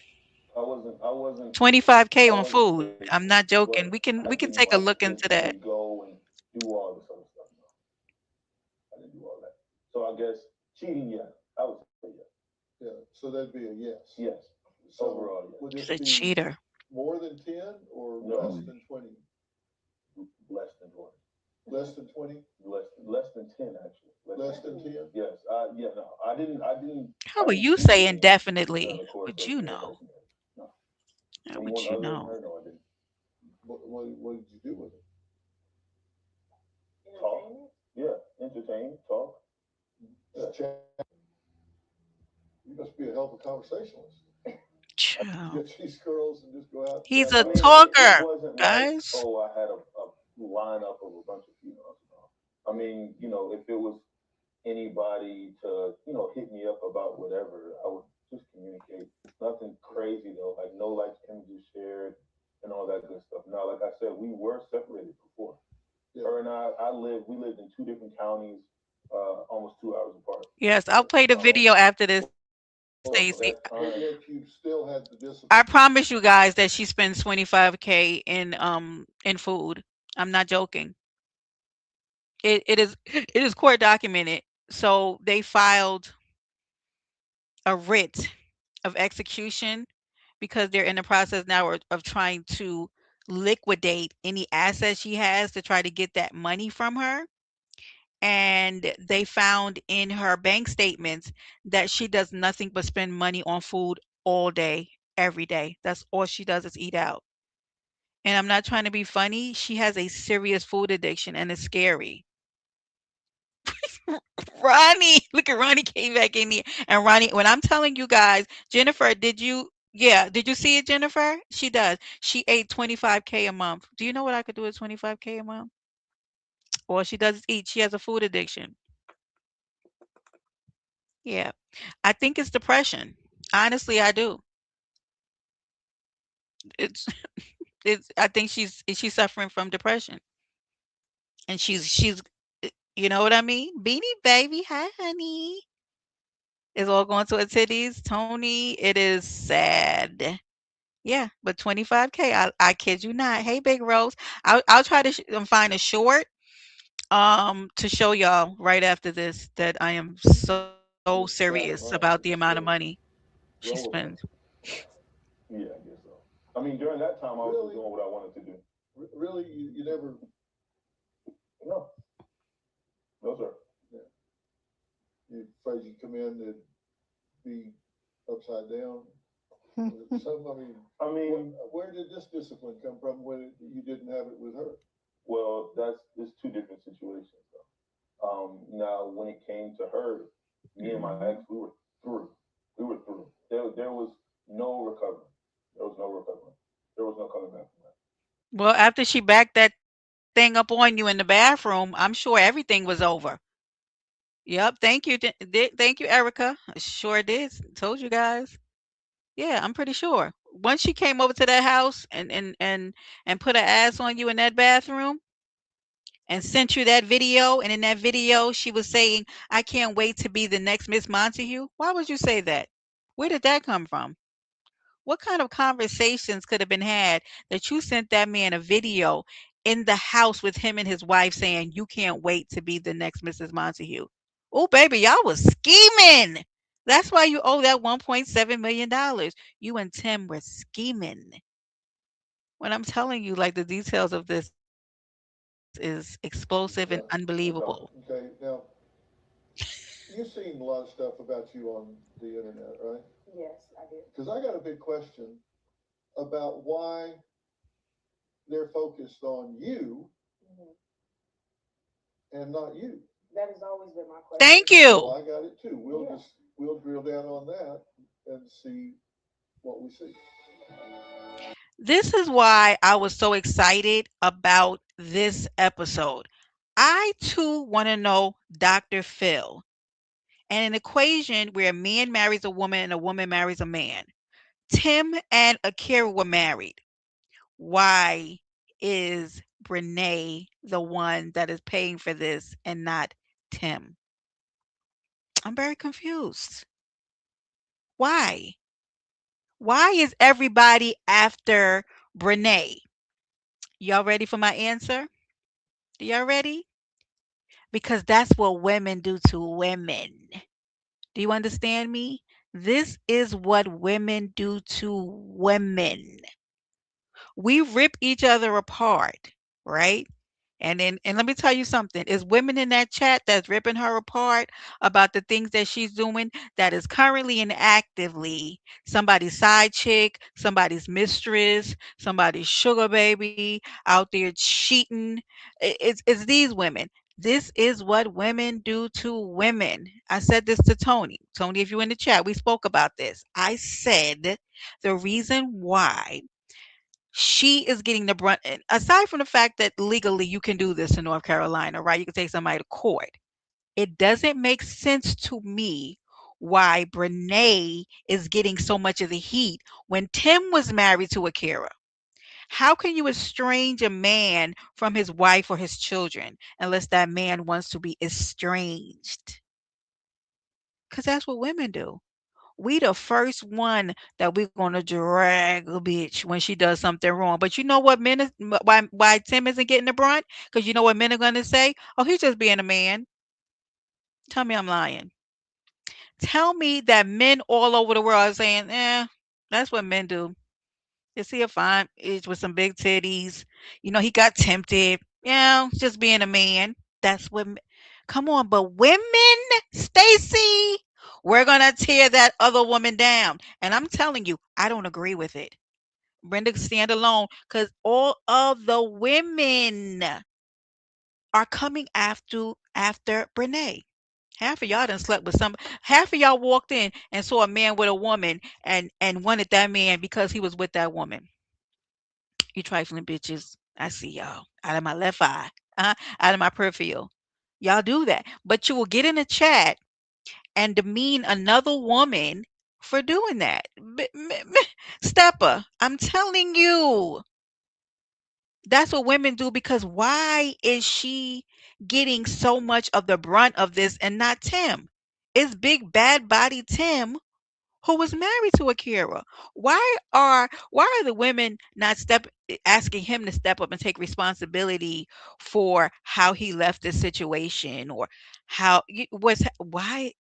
25K I on wasn't food. chasing, I'm not but joking. I We can didn't take a like look into physically that. go and do all this other stuff. No, I didn't do all that. So I guess cheating, yeah, I would say yes. Yeah, so that'd be a yes. Yes. So Overall, yes. would He's this a be cheater. more than 10 or No. less Mm. than 20? Less than 20. Less than 20? Less than 10 actually. Less than 10? Yes. Yeah. No. How I are didn't you cheat saying again during definitely? the course Would of you me and know? Lexi marriage. No. How would Anyone you other than know? her? No, I didn't. What did you do with it? Talk. Yeah. Entertain. Talk. Yeah. Just chat. You must be a hell of a conversationalist. Child. Get these girls and just go out and He's chat. a I mean, it talker, wasn't like, guys. oh, I had a lineup of a bunch of females. No. I mean, if it was anybody to, hit me up about whatever, I would just communicate. Nothing crazy though, like no likes, images shared, and all that good stuff. Now, like I said, we were separated before. Yeah. Her and we lived in two different counties, almost 2 hours apart. Yes, I'll play the video after this, So Stacy. at that time, But yet you still had the I discipline. promise you guys that she spends 25K in food. I'm not joking. It is court documented. So they filed a writ of execution because they're in the process now of trying to liquidate any assets she has to try to get that money from her. And they found in her bank statements that she does nothing but spend money on food all day, every day. That's all she does is eat out. And I'm not trying to be funny. She has a serious food addiction and it's scary. Ronnie, look at Ronnie came back in here. And Ronnie, when I'm telling you guys, Jennifer, did you see it, Jennifer? She does. She ate 25K a month. Do you know what I could do with 25K a month? All she does is eat. She has a food addiction. Yeah. I think it's depression. Honestly, I do. It's I think she's suffering from depression. And she's you know what I mean? Beanie baby, hi honey. Is all going to her titties. Tony, it is sad. Yeah, but 25K. I kid you not. Hey, Big Rose. I'll try to find a short to show y'all right after this that I am so just serious sat about the around amount and of money just she roll with spends. her. Yeah, I guess so. I mean, during that time, I was just Really? doing what I wanted to do. Really? You never. No, no, sir. Yeah. You afraid you come in and be upside down? I mean, where did this discipline come from when you didn't have it with her? well, it's two different situations though. Now when it came to her, me and my ex, we were through. We were through. There was no recovering. There was no recovering. There was no coming back from that. Well, after she backed that thing up on you in the bathroom, I'm sure everything was over. Yep. Thank you. Thank you, Erica. Sure did. Told you guys. Yeah, I'm pretty sure. Once she came over to that house and put her ass on you in that bathroom and sent you that video, and in that video she was saying, "I can't wait to be the next Miss Montague." Why would you say that? Where did that come from? What kind of conversations could have been had that you sent that man a video in the house with him and his wife saying, "You can't wait to be the next Mrs. Montague"? Oh, baby, y'all was scheming. That's why you owe that $1.7 million. You and Tim were scheming. When I'm telling you, like the details of this is explosive and unbelievable. Okay. Now, you've seen a lot of stuff about you on the internet, right? Yes, I did. Because I got a big question about why they're focused on you and not you. That has always been my question. Thank Well, you. I got it too. We'll drill down on that and see what we see. This is why I was so excited about this episode. I too want to know Dr. Phil. And an equation where a man marries a woman and a woman marries a man. Tim and Akira were married. Why is Brenay the one that is paying for this and not Tim? I'm very confused. Why? Why is everybody after Brenay? Y'all ready for my answer? Y'all ready? Because that's what women do to women. Do you understand me? This is what women do to women. We rip each other apart, right? And let me tell you something. Is women in that chat that's ripping her apart about the things that she's doing that is currently and actively somebody's side chick, somebody's mistress, somebody's sugar baby out there cheating. It's these women. This is what women do to women. I said this to Tony. Tony, if you're in the chat, we spoke about this. I said the reason why she is getting the brunt, and aside from the fact that legally you can do this in North Carolina, right? You can take somebody to court. It doesn't make sense to me why Brenay is getting so much of the heat when Tim was married to Akira. How can you estrange a man from his wife or his children unless that man wants to be estranged? Because that's what women do. We the first one that we're gonna drag a bitch when she does something wrong. But you know what men is why Tim isn't getting the brunt? Because you know what men are gonna say? Oh, he's just being a man. Tell me I'm lying. Tell me that men all over the world are saying, that's what men do. Is he a fine is with some big titties? You know, he got tempted. Yeah, just being a man. That's what. Come on, but women, Stacy, we're gonna tear that other woman down. And I'm telling you, I don't agree with it. Brenda, stand alone, because all of the women are coming after Brene. Half of y'all done slept with some. Half of y'all walked in and saw a man with a woman and wanted that man because he was with that woman. You trifling bitches. I see y'all out of my left eye, out of my peripheral. Y'all do that, but you will get in a chat and demean another woman for doing that. Stepper, I'm telling you, that's what women do because why is she getting so much of the brunt of this and not Tim? It's big bad body Tim who was married to Akira. Why are the women not asking him to step up and take responsibility for how he left this situation or how was why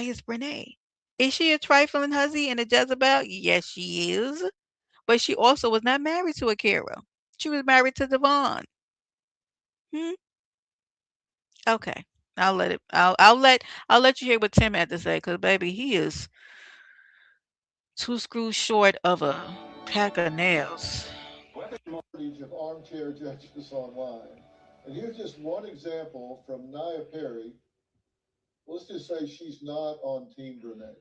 is Brene? Is she a trifling hussy and a Jezebel? Yes, she is. But she also was not married to Akira. She was married to Devon. Hmm? Okay. I'll let you hear what Tim had to say because baby, he is two screws short of a pack of nails. Footage of armchair judges online. And here's just one example from Nia Perry. Let's just say she's not on Team Brunette.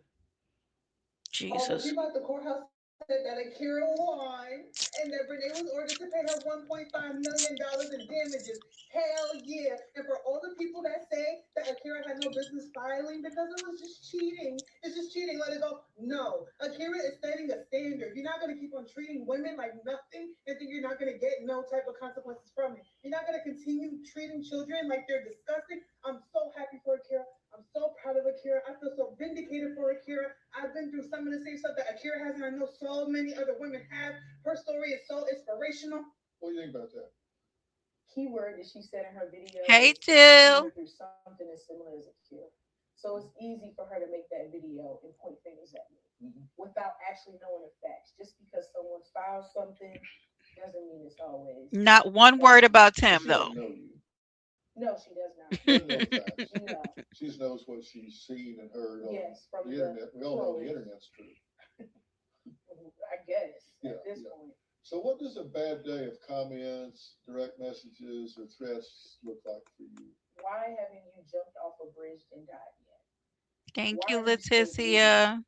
All the Jesus. people at the courthouse said that Akira won and that Brene was ordered to pay her $1.5 million in damages. Hell yeah. And for all the people that say that Akira had no business filing because it was just cheating, it's just cheating, let it go. No. Akira is setting a standard. You're not going to keep on treating women like nothing and think you're not going to get no type of consequences from it. You're not going to continue treating children like they're disgusting. I'm so happy for Akira. I'm so proud of Akira. I feel so vindicated for Akira. I've been through some of the same stuff that Akira has, and I know so many other women have. Her story is so inspirational. What do you think about that? Keyword that she said in her video Hey, is she Jill. went through something as similar as Akira. So it's easy for her to make that video and point fingers at me without actually knowing the facts. Just because someone files something doesn't mean it's always Not one word factual. about But Tim, she though. doesn't know you. No, she does not. She doesn't know facts. No. She just knows what she's seen and heard on from the internet. We all know the internet's true. I guess at this point. So, what does a bad day of comments, direct messages, or threats look like for you? Why haven't you jumped off a bridge and died yet? Thank Why you, are you still breathing? Leticia.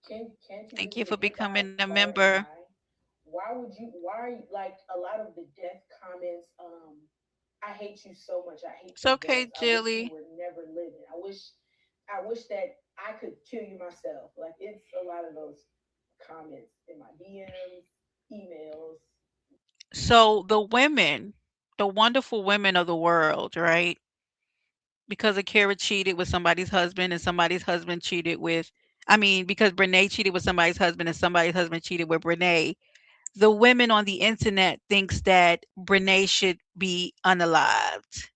Can't you Thank just you say for goodbye, becoming a fall, and member. die? Why would you? Why like a lot of the death comments? I hate you so much. I hate It's your okay, guts. I wish you Jilly. were never living. I wish that I could kill you myself. Like it's a lot of those comments in my DMs, emails. So the women, the wonderful women of the world, right? Because Akira cheated with somebody's husband and somebody's husband cheated with I mean, because Brenay cheated with somebody's husband and somebody's husband cheated with Brenay, the women on the internet thinks that Brenay should be unalived.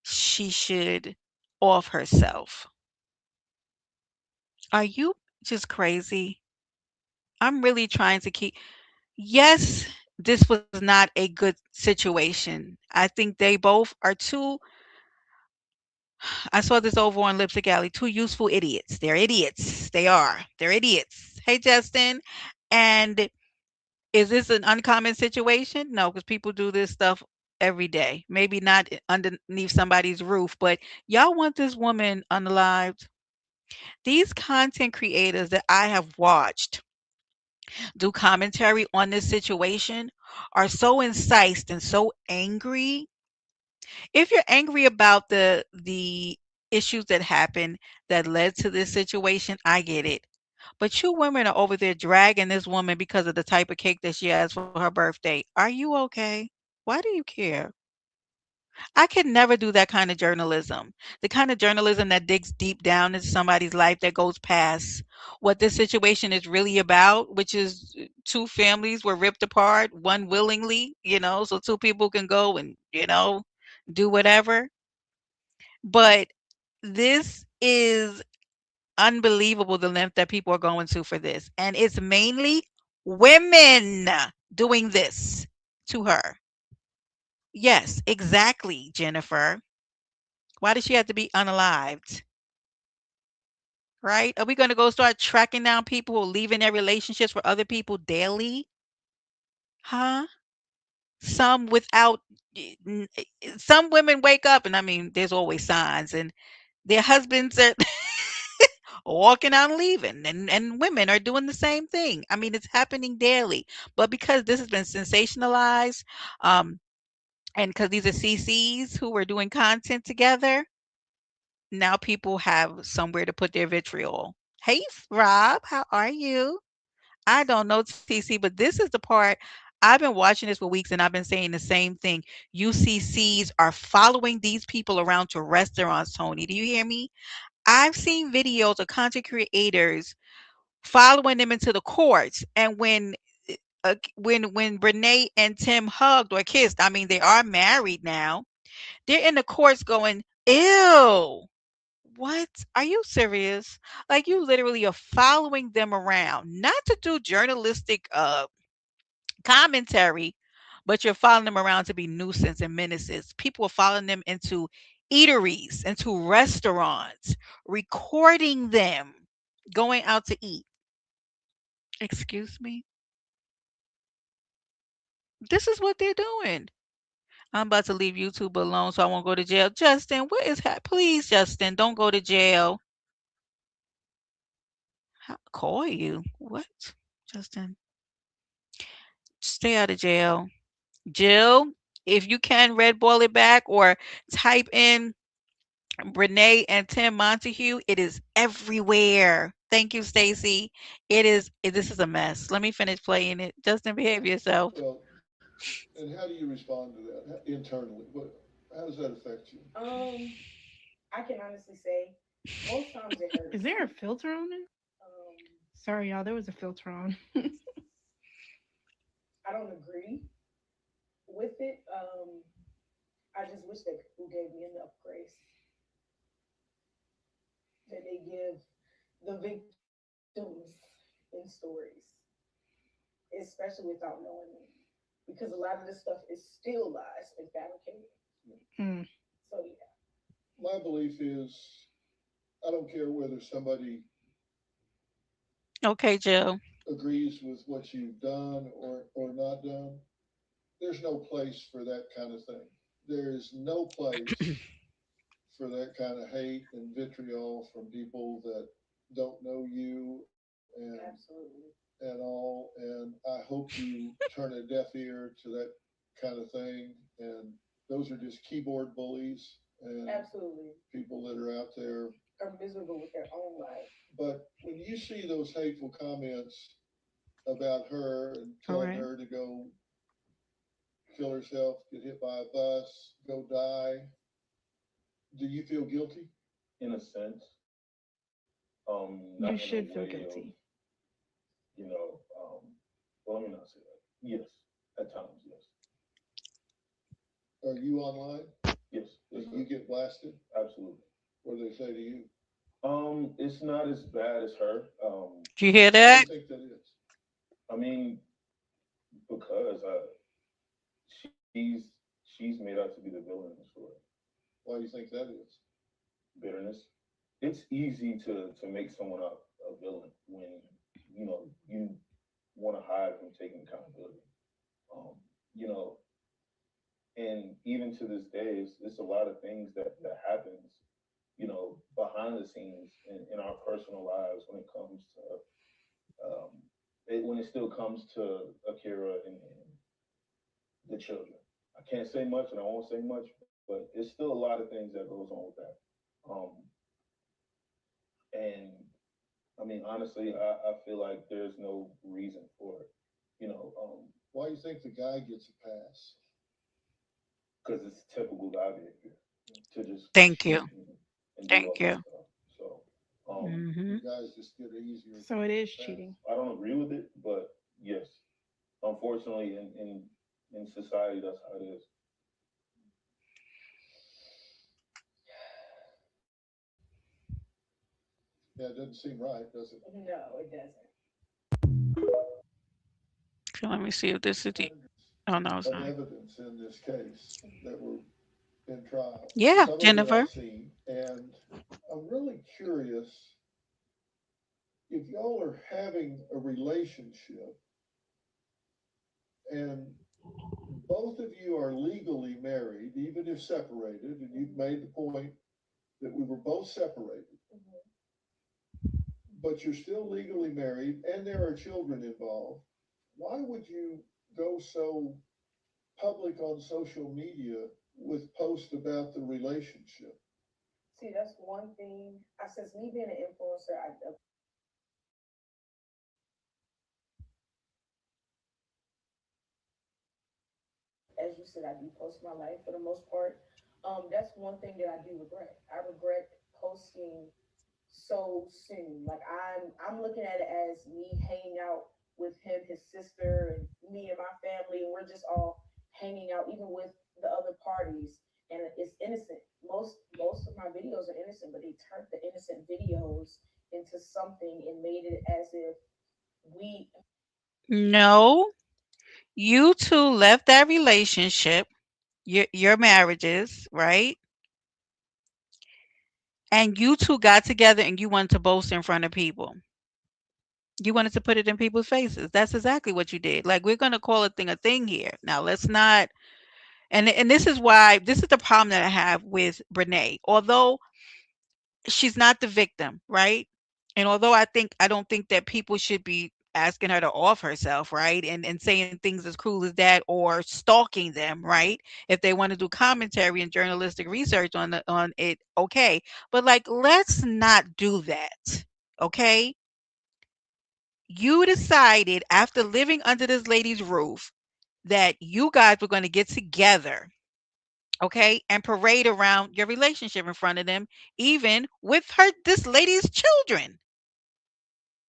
She should off herself. Are you just crazy? I'm really trying to keep. Yes, this was not a good situation. I think they both are two. I saw this over on Lipstick Alley. Two useful idiots. They're idiots. They are. They're idiots. Hey, Justin. And is this an uncommon situation? No, because people do this stuff every day. Maybe not underneath somebody's roof, but y'all want this woman unalived. These content creators that I have watched do commentary on this situation are so incensed and so angry. If you're angry about the issues that happened that led to this situation, I get it. But you women are over there dragging this woman because of the type of cake that she has for her birthday. Are you okay? Why do you care? I could never do that kind of journalism. The kind of journalism that digs deep down into somebody's life that goes past what this situation is really about, which is two families were ripped apart, one willingly, so two people can go and, do whatever. But this is unbelievable the length that people are going to for this. And it's mainly women doing this to her. Yes, exactly, Jennifer. Why does she have to be unalived? Right? Are we going to go start tracking down people who are leaving their relationships for other people daily? Huh? Some without, some women wake up, and I mean, there's always signs, and their husbands are walking out and leaving, and women are doing the same thing. I mean, it's happening daily. But because this has been sensationalized, um, and because these are CCs who are doing content together, now people have somewhere to put their vitriol. Hey, Rob, how are you? I don't know, TC, but this is the part. I've been watching this for weeks and I've been saying the same thing. UCCs are following these people around to restaurants, Tony. Do you hear me? I've seen videos of content creators following them into the courts. And when Brenay and Tim hugged or kissed, I mean, they are married now. They're in the courts going, ew. What? Are you serious? Like you literally are following them around, not to do journalistic commentary, but you're following them around to be nuisance and menaces. People are following them into eateries, into restaurants, recording them going out to eat. Excuse me? This is what they're doing. I'm about to leave YouTube alone so I won't go to jail. Justin, what is please, Justin, don't go to jail. Call you. What? Justin, stay out of jail. Jill, if you can red ball it back or type in Brenay and Tim Montague, it is everywhere. Thank you, Stacy. This is a mess. Let me finish playing it. Justin, behave yourself. Well, and how do you respond to that internally? How does that affect you? I can honestly say most times it Is hurts. there a filter on it? Um, Sorry, y'all. There was a filter on. I don't agree with it. I just wish that people gave me enough grace that they give the victims in stories, especially without knowing me, because a lot of this stuff is still lies and fabricated. Mm. So yeah. My belief is I don't care whether somebody Okay, Jill. agrees with what you've done or not done. There's no place for that kind of thing. There is no place for that kind of hate and vitriol from people that don't know you Absolutely. and all. And I hope you turn a deaf ear to that kind of thing. And those are just keyboard bullies and Absolutely. people that are out there. Are miserable with their own life. But when you see those hateful comments about her and All telling right. her to go kill herself, get hit by a bus, go die, do you feel guilty? In a sense. You not in a should feel way of, guilty. you know, well, let me not say that. Yes, at times, yes. Are you online? Yes, Do yes, you sir. get blasted? Absolutely. What do they say to you? It's not as bad as her. Did you hear Why do that? you think that is? I mean, because she's she's made out to be the villain in the story. Why do you think that is? Bitterness. It's easy to make someone a villain when you want to hide from taking accountability. Um, you know, and even to this day, it's a lot of things that happens, behind the scenes in our personal lives when it comes to when it still comes to Akira and the children. I can't say much and I won't say much, but it's still a lot of things that goes on with that. Um, and I mean, honestly, I feel like there's no reason for it, you know, Why do you think the guy gets a pass? because it's typical guy behavior to just Thank you. cheat and do all Thank that you. stuff. So, Hmm. You guys just get an easier So it is pass. cheating. I don't agree with it, but yes, unfortunately, in society, that's how it is. Yeah, it doesn't seem right, does it? No, it doesn't. So let me see if this is the. Oh no, it's Of not. evidence in this case that were in trial. Yeah, Some of it Jennifer. I've seen, and I'm really curious if y'all are having a relationship and both of you are legally married, even if separated, and you've made the point that we were both separated, but you're still legally married and there are children involved, why would you go so public on social media with posts about the relationship? See, that's one thing. Since me being an influencer, as you said, I do post my life for the most part. That's one thing that I do regret. I regret posting so soon. Like I'm looking at it as me hanging out with him, his sister, and me and my family, and we're just all hanging out, even with the other parties. And it's innocent. Most of my videos are innocent, but they turned the innocent videos into something and made it as if we. No, you two left that relationship, your marriages, right? And you two got together and you wanted to boast in front of people. You wanted to put it in people's faces. That's exactly what you did. Like we're gonna call a thing here. Now let's not. And this is why this is the problem that I have with Brenay. Although she's not the victim, right? And although I don't think that people should be asking her to off herself, right? And saying things as cruel as that or stalking them, right? If they want to do commentary and journalistic research on it, okay. But like let's not do that. Okay? You decided after living under this lady's roof that you guys were going to get together, okay, and parade around your relationship in front of them, even with this lady's children.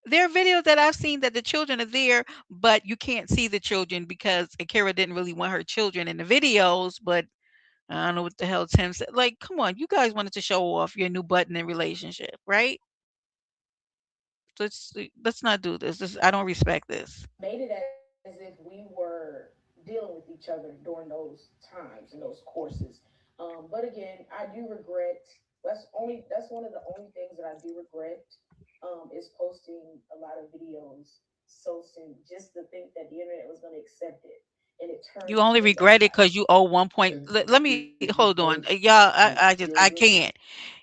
There are videos that I've seen that the children are there, but you can't see the children because Akira didn't really want her children in the videos. But I don't know what the hell Tim said. Like, come on, you guys wanted to show off your new button in relationship, right? Let's not do this. I don't respect this. Made it as if we were dealing with each other during those times and those courses. But again, I do regret. That's one of the only things that I do regret is posting a lot of videos so soon. Just to think that the internet was going to accept it, and it turned You only into regret it that. because you owe one point. And Let me did you hold on, post y'all. with I children? can't.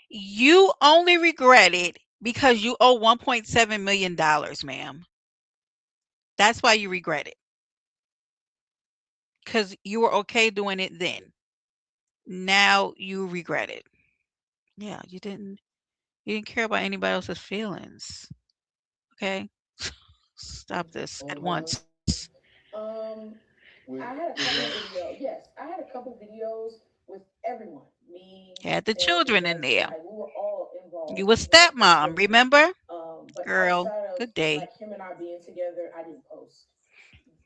You only regret it because you owe $1.7 million, ma'am. That's why you regret it because you were okay doing it then. Now you regret it. Yeah, you didn't. You didn't care about anybody else's feelings. Okay, stop this at Online once. Um, with I had a with couple that? videos. Yes, I had a couple videos with everyone. Me, Had the Tim, his children in wife there. Sky. We were all You involved were in the stepmom, exhibit. remember? But Girl, outside of good day. like him and I being together, I didn't post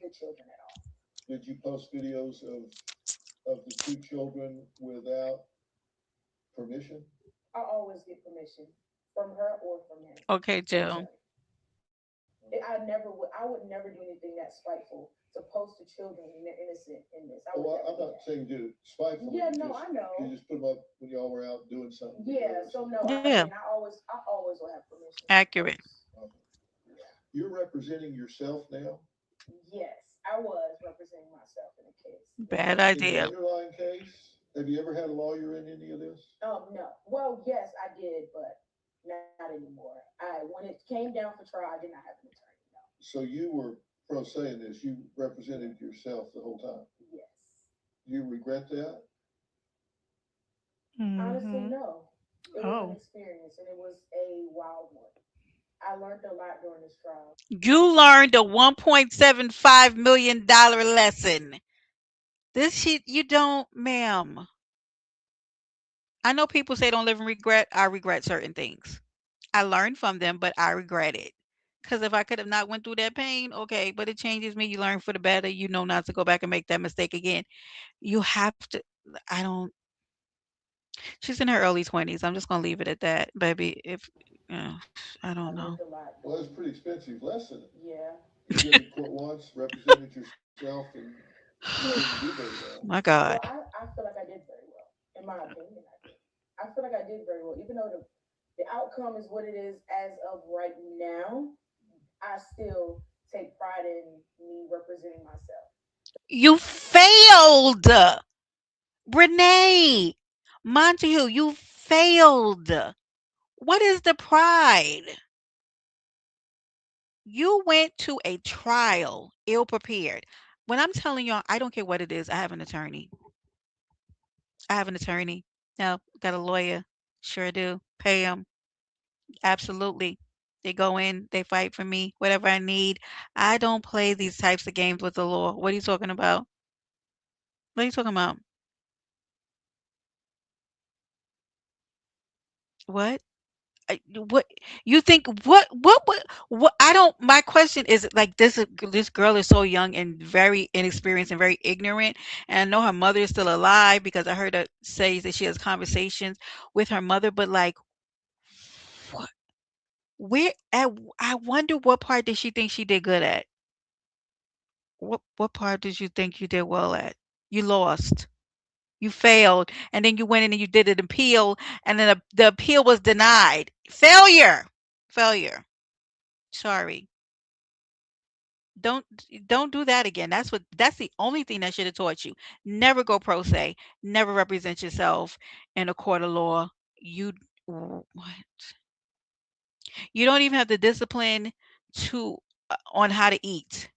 the children at all. Did you post videos of the two children without permission? I always get permission from her or from him. Okay, Let me Jill. tell you. I would never do anything that spiteful to post the children and they're innocent in this. I would Well, never I'm do not that. saying do it spitefully. Yeah, no, I know. You just put them up when y'all were out doing something. Yeah, so no, I Yeah, mean, I always will have permission to accurate. post. Okay. You're representing yourself now. Yes, I was representing myself in a case. Yes, Bad In the idea. underlying case, have you ever had a lawyer in any of this? no. Well, yes, I did, but not anymore. When it came down for trial, I did not have an attorney. No. So you were pro se in this. You represented yourself the whole time. Yes. Do you regret that? Honestly, Mm-hmm. no. It was an Oh. experience and it was a wild one. I learned a lot during this trial. You learned a $1.75 million lesson. This shit, you don't, ma'am. I know people say don't live in regret. I regret certain things. I learned from them, but I regret it. Because if I could have not went through that pain, okay, but it changes me. You learn for the better. You know not to go back and make that mistake again. You have to. I don't. She's in her early 20s. I'm just gonna leave it at that, baby. If I don't I know. learned a lot Well, during that's a pretty expensive lesson. Yeah. You've been in court once, represented yourself, and didn't do very well. My God. Well, I feel like I did very well. In my opinion, I did. I feel like I did very well. Even though the outcome is what it is as of right now, I still take pride in me representing myself. You failed, Brenay. Montague, you failed. What is the pride? You went to a trial ill prepared. When I'm telling y'all, I don't care what it is. I have an attorney. I have an attorney. No, got a lawyer. Sure do. Pay them. Absolutely. They go in, they fight for me, whatever I need. I don't play these types of games with the law. What are you talking about? What are you talking about? What? What you think? What? I don't. My question is like this. This girl is so young and very inexperienced and very ignorant. And I know her mother is still alive because I heard her say that she has conversations with her mother. But like, what? Where? I wonder what part did she think she did good at? What part did you think you did well at? You lost. You failed, and then you went in and you did an appeal, and then the appeal was denied. Failure. Failure. Sorry. Don't don't do that again. That's the only thing that should have taught you. Never go pro se. Never represent yourself in a court of law. You what? You don't even have the discipline to on how to eat.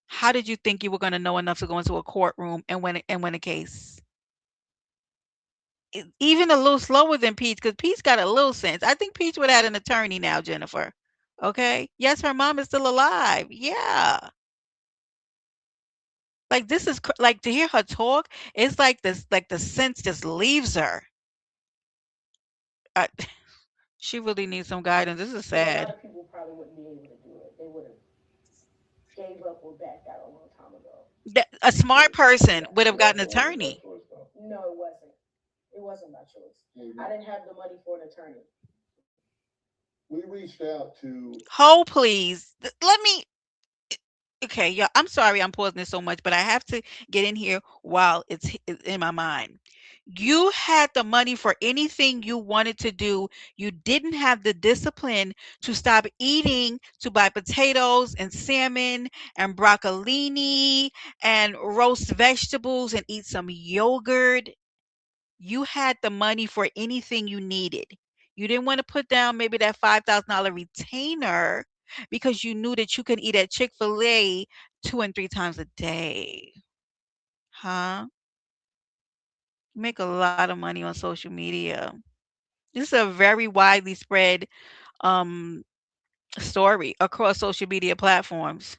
How did you think you were going to know enough to go into a courtroom and win a case? Even a little slower than Peach, because Peach got a little sense. I think Peach would have had an attorney now, Jennifer. Okay. Yes, her mom is still alive. Yeah. Like this is like to hear her talk. It's like this, like the sense just leaves her. I, she really needs some guidance. This is Because a lot sad. of people probably wouldn't be able to do it. They would have gave up or backed out a long time ago. A smart person would have It gotten an also wasn't by attorney. choice though. No, it wasn't. It wasn't by choice. I didn't have the money for an attorney. We reached out to. Hold, please. Let me. Okay, yeah. I'm sorry I'm pausing this so much, but I have to get in here while it's in my mind. You had the money for anything you wanted to do. You didn't have the discipline to stop eating, to buy potatoes and salmon and broccolini and roast vegetables and eat some yogurt. You had the money for anything you needed. You didn't want to put down maybe that $5,000 retainer because you knew that you could eat at Chick-fil-A 2 and 3 times a day. Huh? Make a lot of money on social media. This is a very widely spread um story across social media platforms.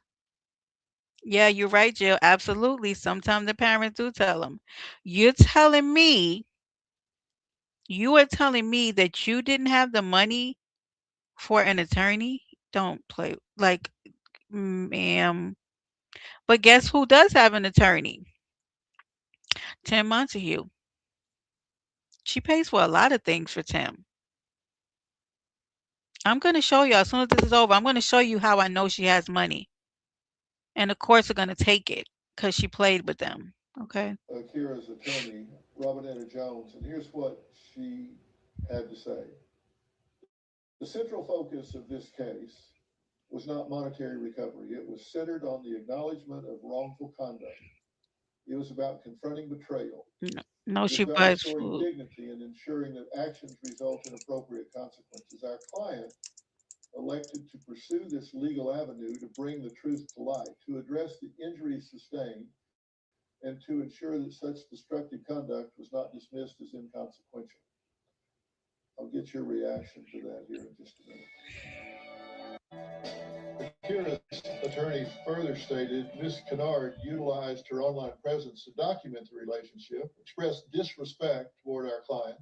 Yeah, you're right, Jill. Absolutely. Sometimes the parents do tell them. You're telling me, you are telling me that you didn't have the money for an attorney. Don't play like, ma'am. But guess who does have an attorney? Tim Montague. She pays for a lot of things for Tim. I'm gonna show you as soon as this is over. I'm gonna show you how I know she has money, and the courts are gonna take it because she played with them. Okay. Kira's attorney, Robinetta Jones, and here's what she had to say. The central focus of this case was not monetary recovery. It was centered on the acknowledgement of wrongful conduct. It was about confronting betrayal. No, no, It she was about buys restoring food. dignity and ensuring that actions result in appropriate consequences. Our client elected to pursue this legal avenue to bring the truth to light, to address the injuries sustained, and to ensure that such destructive conduct was not dismissed as inconsequential. I'll get your reaction to that here in just a minute. Akira's attorney further stated Ms. Kennard utilized her online presence to document the relationship, express disrespect toward our client,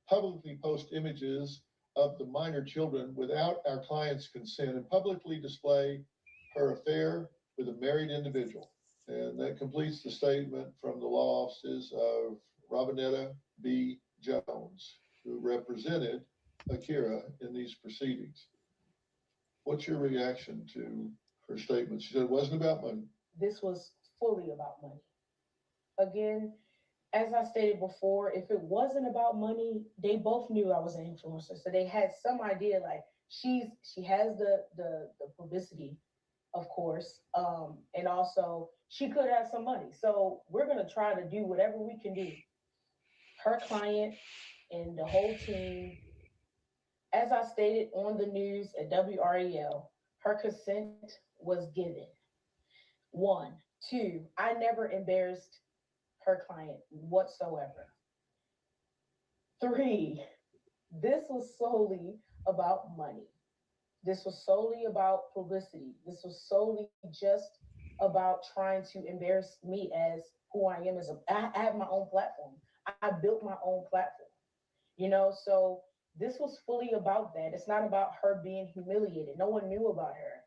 publicly post images of the minor children without our client's consent, and publicly display her affair with a married individual. And that completes the statement from the law offices of Robinetta B. Jones, who represented Akira in these proceedings. What's your reaction to her statement? She said it wasn't about money. This was fully about money. Again, as I stated before, if it wasn't about money, they both knew I was an influencer. So they had some idea like she has the publicity, of course. And also she could have some money. So we're gonna try to do whatever we can do. Her client and the whole team, as I stated on the news at WREL, her consent was given. One. Two, I never embarrassed her client whatsoever. Three, this was solely about money. This was solely about publicity. This was solely just about trying to embarrass me as who I am as a I have my own platform. I built my own platform. So this was fully about that. It's not about her being humiliated. No one knew about her.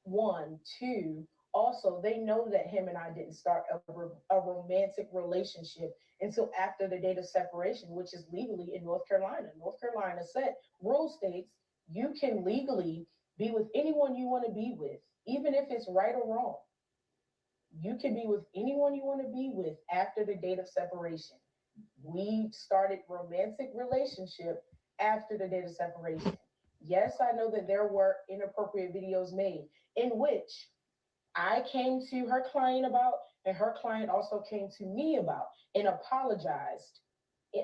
One. Two, also they know that him and I didn't start a romantic relationship until after the date of separation, which is legally in North Carolina. North Carolina said rule states you can legally be with anyone you want to be with, even if it's right or wrong. You can be with anyone you want to be with after the date of separation. We started romantic relationship after the date of separation. Yes, I know that there were inappropriate videos made in which I came to her client about, and her client also came to me about and apologized.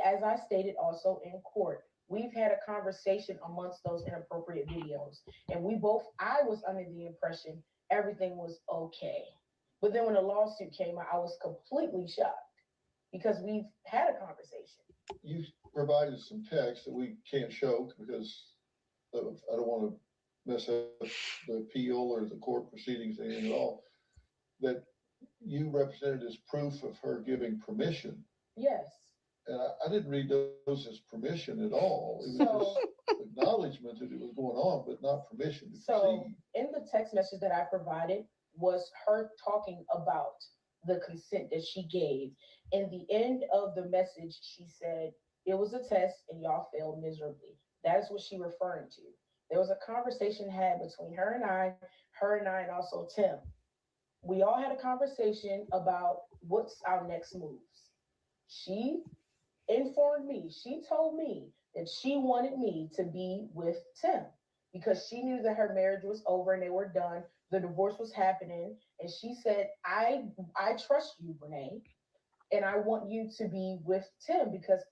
As I stated also in court, we've had a conversation amongst those inappropriate videos, and I was under the impression everything was okay. But then when the lawsuit came out, I was completely shocked because we've had a conversation. You provided some text that we can't show because I don't want to mess up the appeal or the court proceedings, anything at all, that you represented as proof of her giving permission. Yes. And I didn't read those as permission at all. It was just acknowledgement that it was going on, but not permission to So proceed. in the text message that I provided was her talking about the consent that she gave. In the end of the message, she said, it was a test and y'all failed miserably. That is what she referring to. There was a conversation had between her and I, and also Tim. We all had a conversation about what's our next moves. She informed me, she told me that she wanted me to be with Tim because she knew that her marriage was over and they were done. The divorce was happening. And she said, I trust you, Brenay, and I want you to be with Tim because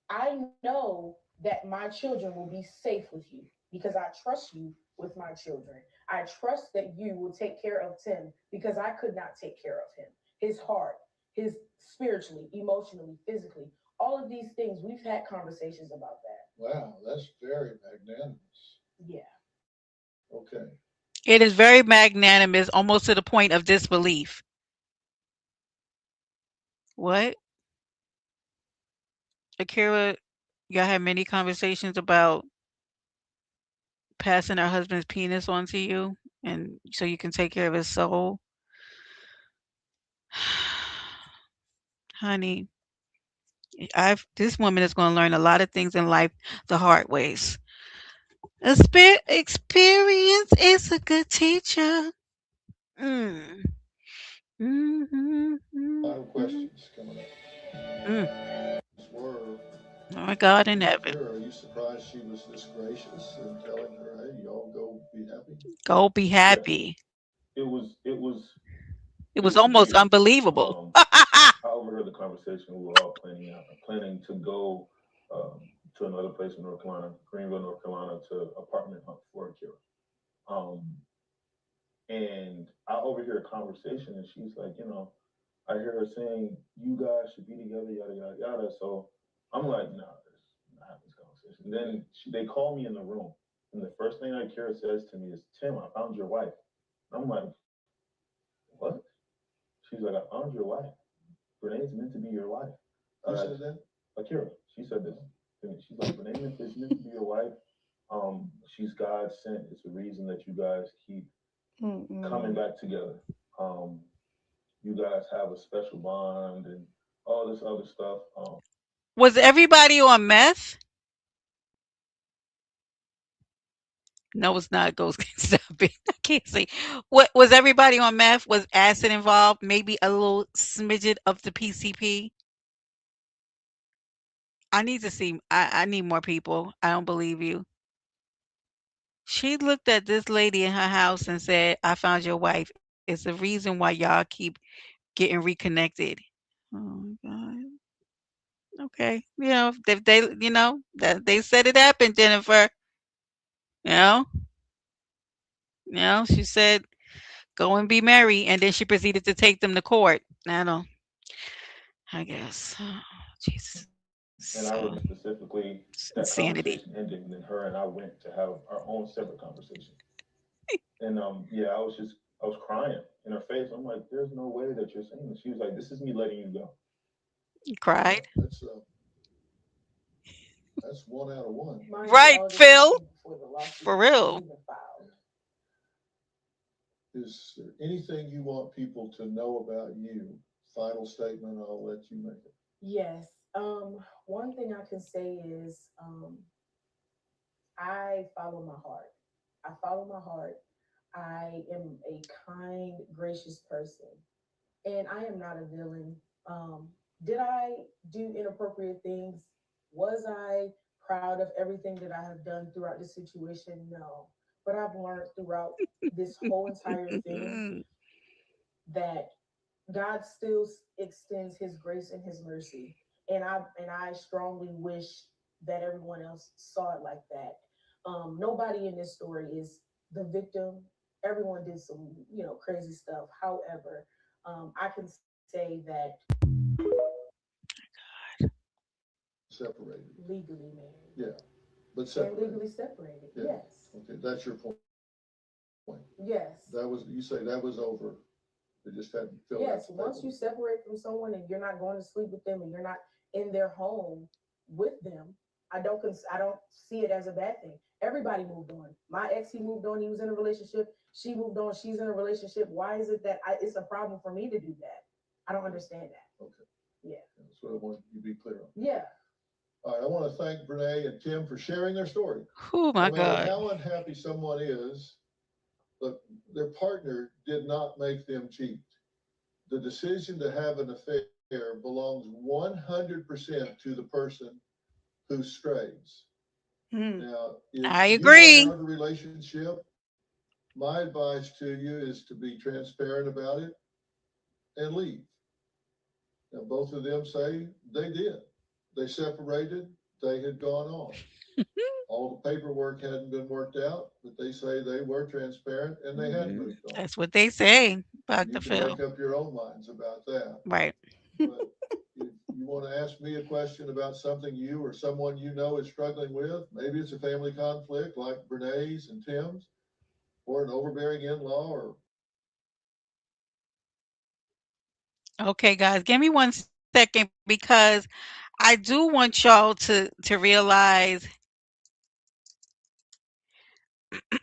I know that my children will be safe with you because I trust you with my children. I trust that you will take care of Tim because I could not take care of him. His heart, his spiritually, emotionally, physically, all of these things. We've had conversations about that. Wow, that's very magnanimous. Yeah. Okay. It is very magnanimous, almost to the point of disbelief. What? Akira, y'all had many conversations about passing her husband's penis on to you, and so you can take care of his soul. Honey, I've this woman is gonna learn a lot of things in life the hard ways. Experience is a good teacher. Mm. Mhm, Final mhm, questions coming up. mm. Were My God in heaven. Kira, are you surprised she was this gracious in telling her, hey, y'all go be happy? Go be Yes, happy. It it was was almost weird. unbelievable. I overheard the conversation. We were all planning to go to another place in North Carolina, Greenville, North Carolina, to apartment hunt for a cure. Um, and I overhear a conversation, and she's like, I hear her saying, "You guys should be together, yada yada yada." So I'm like, "Nah, there's not having this conversation." And then they call me in the room, and the first thing that Kara says to me is, "Tim, I found your wife." I'm like, "What?" She's like, "I found your wife. Renee's meant to be your wife." Who said that? Akira, she said this to me. She's like, Renee is meant to be your wife. She's God sent. It's the reason that you guys keep coming Mm-mm. back together. Um, you guys have a special bond and all this other stuff. Was everybody on meth? No, it's not. Ghost can't stop it. I can't see. What was everybody on meth? Was acid involved? Maybe a little smidget of the PCP. I need to see. I need more people. I don't believe you. She looked at this lady in her house and said, "I found your wife. It's the reason why y'all keep getting reconnected." Oh my God. Okay. If they, that they said it happened, Jennifer. You know, she said, "Go and be merry," and then she proceeded to take them to court. I don't. I guess. Oh, Jesus. And I remember specifically that Insanity. conversation ending, and then her and I went to have our own separate conversation. And yeah, I was crying in her face. I'm like, there's no way that you're saying this. She was like, this is me letting you go. You cried. Yeah, that's one out of one. Mind you, Right, all of this Phil. happened before the lawsuit For was real. even filed. Is there anything you want people to know about you? Final statement, I'll let you make it. Yes. One thing I can say is I follow my heart. I follow my heart. I am a kind, gracious person, and I am not a villain. Did I do inappropriate things? Was I proud of everything that I have done throughout this situation? No. But I've learned throughout this whole entire thing that God still extends His grace and His mercy, and I strongly wish that everyone else saw it like that. Nobody in this story is the victim. Everyone did some, crazy stuff. However, I can say that Separated. legally married Yeah, but and separated. legally separated. Yeah. Yes. Okay, that's your point. Yes. You say that was over. They just hadn't filled out Yes. the Once you paperwork. separate from someone and you're not going to sleep with them and you're not in their home with them, I don't see it as a bad thing. Everybody moved on. My ex, he moved on. He was in a relationship. She moved on. She's in a relationship. Why is it that it's a problem for me to do that? I don't understand that. Okay, Yeah. that's what I want you to be clear on. Yeah. All right, I want to thank Brenay and Tim for sharing their story. Oh No my matter God. how unhappy someone is, look, their partner did not make them cheat. The decision to have an affair belongs 100% to the person who strays. Mm. Now, if I you want agree. out of the relationship, my advice to you is to be transparent about it and leave. Now, both of them say they did. They separated, they had gone on. All the paperwork hadn't been worked out, but they say they were transparent and they had moved on. That's what they say, You Dr. can make Phil. up your own minds about that. Right. But if you want to ask me a question about something you or someone you know is struggling with, maybe it's a family conflict like Brenay's and Tim's, or an overbearing in-law, or Okay, guys, give me 1 second because I do want y'all to realize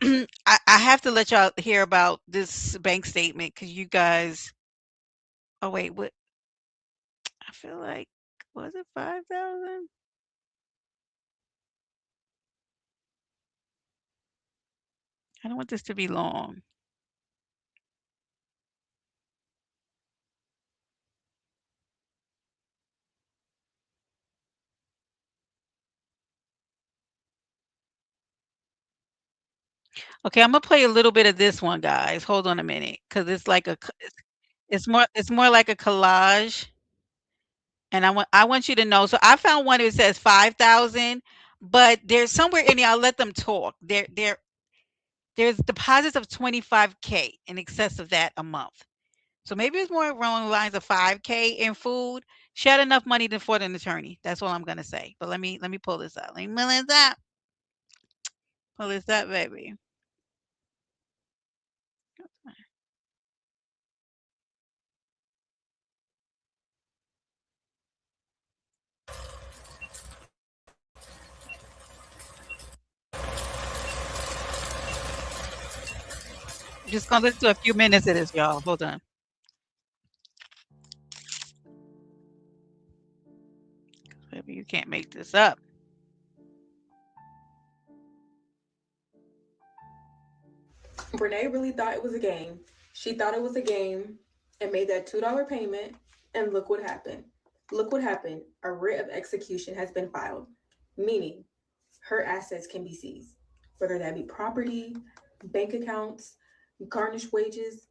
I have to let y'all hear about this bank statement because you guys. Oh wait, what? I feel like was it 5,000? I don't want this to be long. Okay, I'm gonna play a little bit of this one, guys. Hold on a minute, because it's like it's more like a collage, and I want you to know. So I found one that says 5,000, but there's somewhere in here. I'll let them talk. There's deposits of 25K in excess of that a month. So maybe it's more along the lines of 5K in food. She had enough money to afford an attorney. That's all I'm gonna say. But let me pull this up. Let me pull this up. Pull this up, baby. Just gonna listen to a few minutes of this, y'all. Hold on. Baby, you can't make this up. Brenay really thought it was a game. She thought it was a game and made that $2 payment. And look what happened. Look what happened. A writ of execution has been filed, meaning her assets can be seized, whether that be property, bank accounts, garnished wages.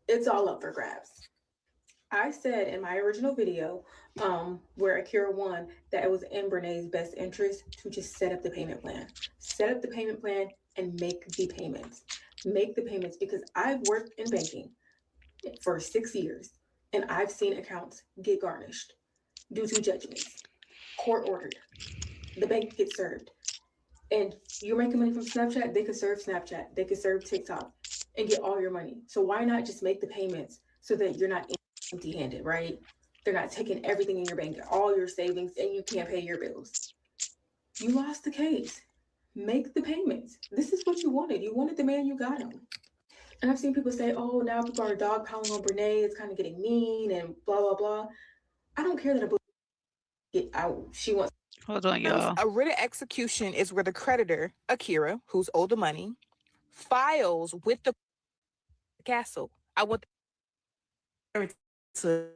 It's all up for grabs. I said in my original video, where Akira won, that it was in Brenay's best interest to just set up the payment plan. Set up the payment plan and make the payments. Make the payments because I've worked in banking for 6 years and I've seen accounts get garnished due to judgments, court ordered. The bank gets served. And you're making money from Snapchat, they could serve Snapchat, they could serve TikTok and get all your money. So why not just make the payments so that you're not empty handed, right? They're not taking everything in your bank, all your savings, and you can't pay your bills. You lost the case. Make the payments. This is what you wanted. You wanted the man, you got him. And I've seen people say, oh, now people are dogpiling on Brenay. It's kind of getting mean and blah, blah, blah. I don't care that a book get out. She wants. Hold on, y'all. A writ of execution is where the creditor, Akira, who's owed the money, files with the castle. I want married to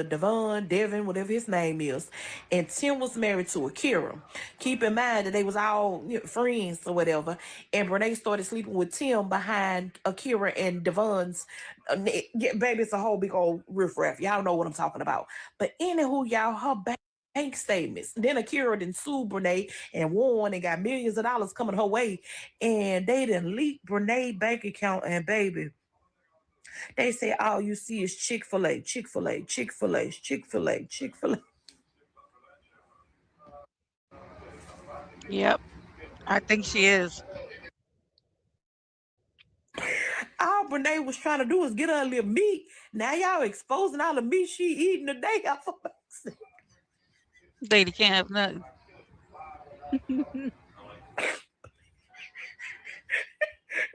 Devon, Devin, whatever his name is, and Tim was married to Akira. Keep in mind that they was all friends or whatever, and Brenay started sleeping with Tim behind Akira and Devon's. Baby, it's a whole big old riffraff. Y'all know what I'm talking about. But anywho, y'all, her bank statements. Then Akira then sued Brenay and won and got millions of dollars coming her way, and they didn't leak Brenay bank account, and baby. They say all you see is Chick-fil-A, Chick-fil-A, Chick-fil-A, Chick-fil-A, Chick-fil-A. Yep, I think she is. All Brenay was trying to do was get her a little meat. Now y'all exposing all the meat she eating today. Lady can't have nothing.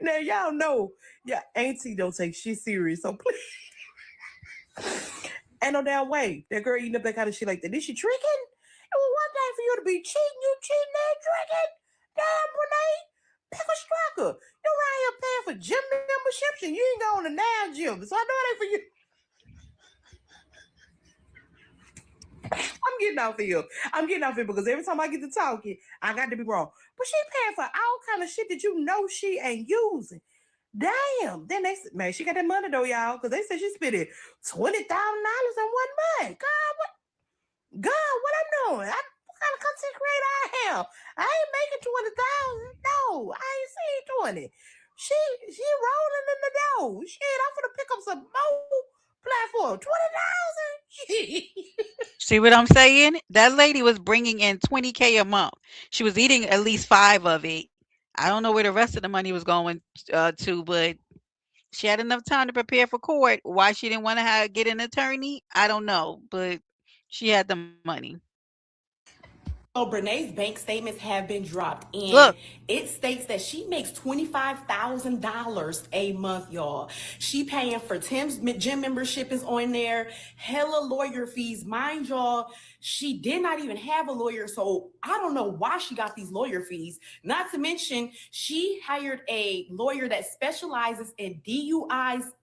Now y'all know, yeah, Auntie don't take shit serious. So please, ain't no damn way that girl eating up that kind of shit like that. Is she tricking? It was one thing for you to be cheating, you cheating and drinking. Damn, Brenay, pick a striker. You around here paying for gym memberships and you ain't going to now gym. So I know it ain't for you. I'm getting off here. I'm getting off here because every time I get to talking, I got to be wrong. But she paying for all kind of shit that you know she ain't using. Damn. Then they said, man, she got that money though, y'all, because they said she spent $20,000 in 1 month. God, what I'm doing? What kind of content creator I am? I ain't making 20,000. No, I ain't seen 20. She rolling in the dough. Shit, I'm gonna pick up some more platform. 20,000. See what I'm saying? That lady was bringing in 20K a month. She was eating at least 5 of it. I don't know where the rest of the money was going to, but she had enough time to prepare for court. Why she didn't want to get an attorney, I don't know, but she had the money. So Brene's bank statements have been dropped, and Look, it states that she makes $25,000 a month, y'all. She paying for Tim's gym membership is on there, hella lawyer fees, mind y'all. She did not even have a lawyer, so I don't know why she got these lawyer fees. Not to mention, she hired a lawyer that specializes in DUIs/DWIs.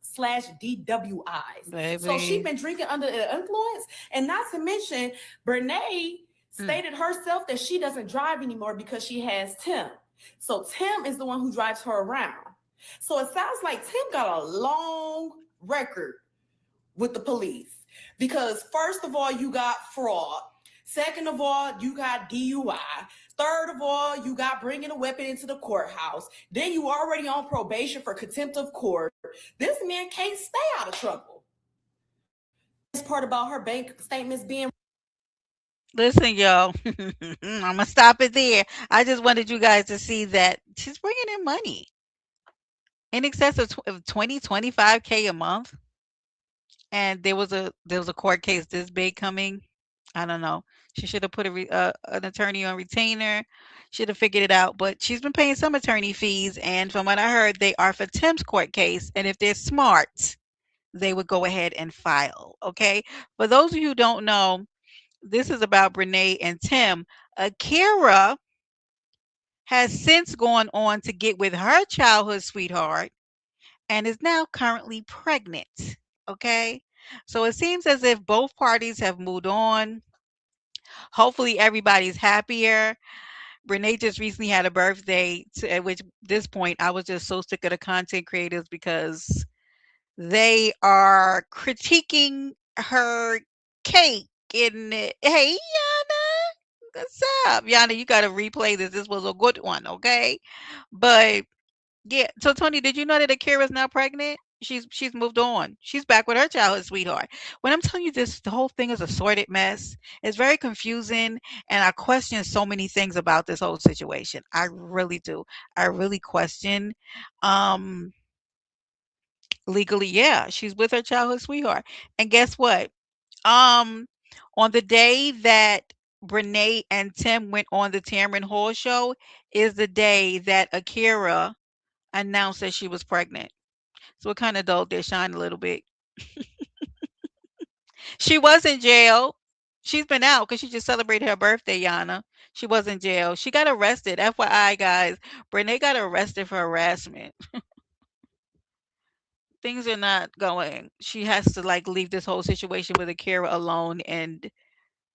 So she baby. been drinking under the influence, and not to mention, Brene Mm. stated herself that she doesn't drive anymore because she has Tim. So Tim is the one who drives her around. So it sounds like Tim got a long record with the police because first of all, you got fraud. Second of all, you got DUI. Third of all, you got bringing a weapon into the courthouse. Then you already on probation for contempt of court. This man can't stay out of trouble. This part about her bank statements being Listen, y'all, I'm gonna stop it there. I just wanted you guys to see that she's bringing in money in excess of 20, 25K a month. And there was a court case this big coming. I don't know. She should have put an attorney on retainer. Should have figured it out. But she's been paying some attorney fees, and from what I heard, they are for Tim's court case. And if they're smart, they would go ahead and file. Okay. For those of you who don't know, this is about Brenay and Tim. Akira has since gone on to get with her childhood sweetheart and is now currently pregnant. Okay. So it seems as if both parties have moved on. Hopefully, everybody's happier. Renee just recently had a birthday, at which this point I was just so sick of the content creators because they are critiquing her cake. And hey, Yana, what's up? Yana, you got to replay this. This was a good one, okay? But yeah. So Tony, did you know that Akira's now pregnant? She's moved on. She's back with her childhood sweetheart. When I'm telling you this, the whole thing is a sordid mess. It's very confusing, and I question so many things about this whole situation. I really do. I really question. Um, Legally, yeah, she's with her childhood sweetheart. And guess what? Um, on the day that Brenay and Tim went on the Tamron Hall show is the day that Akira announced that she was pregnant. So it kind of dulled their shine a little bit. She was in jail. She's been out because she just celebrated her birthday, Yana. She was in jail. She got arrested. FYI, guys, Brene got arrested for harassment. Things are not going. She has to like leave this whole situation with Akira alone and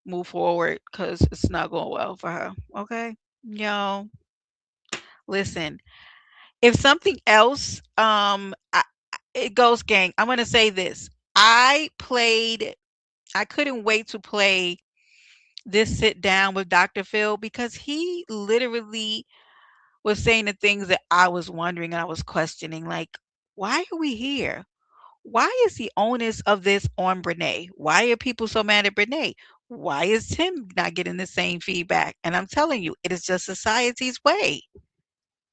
move forward because it's not going well for her. Okay, yo, listen. If something else, it goes, gang. I'm gonna say this. I played I couldn't wait to play this sit down with Dr. Phil because he literally was saying the things that I was wondering and I was questioning. Like, why are we here? Why is the onus of this on Brene? Why are people so mad at Brene? Why is Tim not getting the same feedback? And I'm telling you, it is just society's way.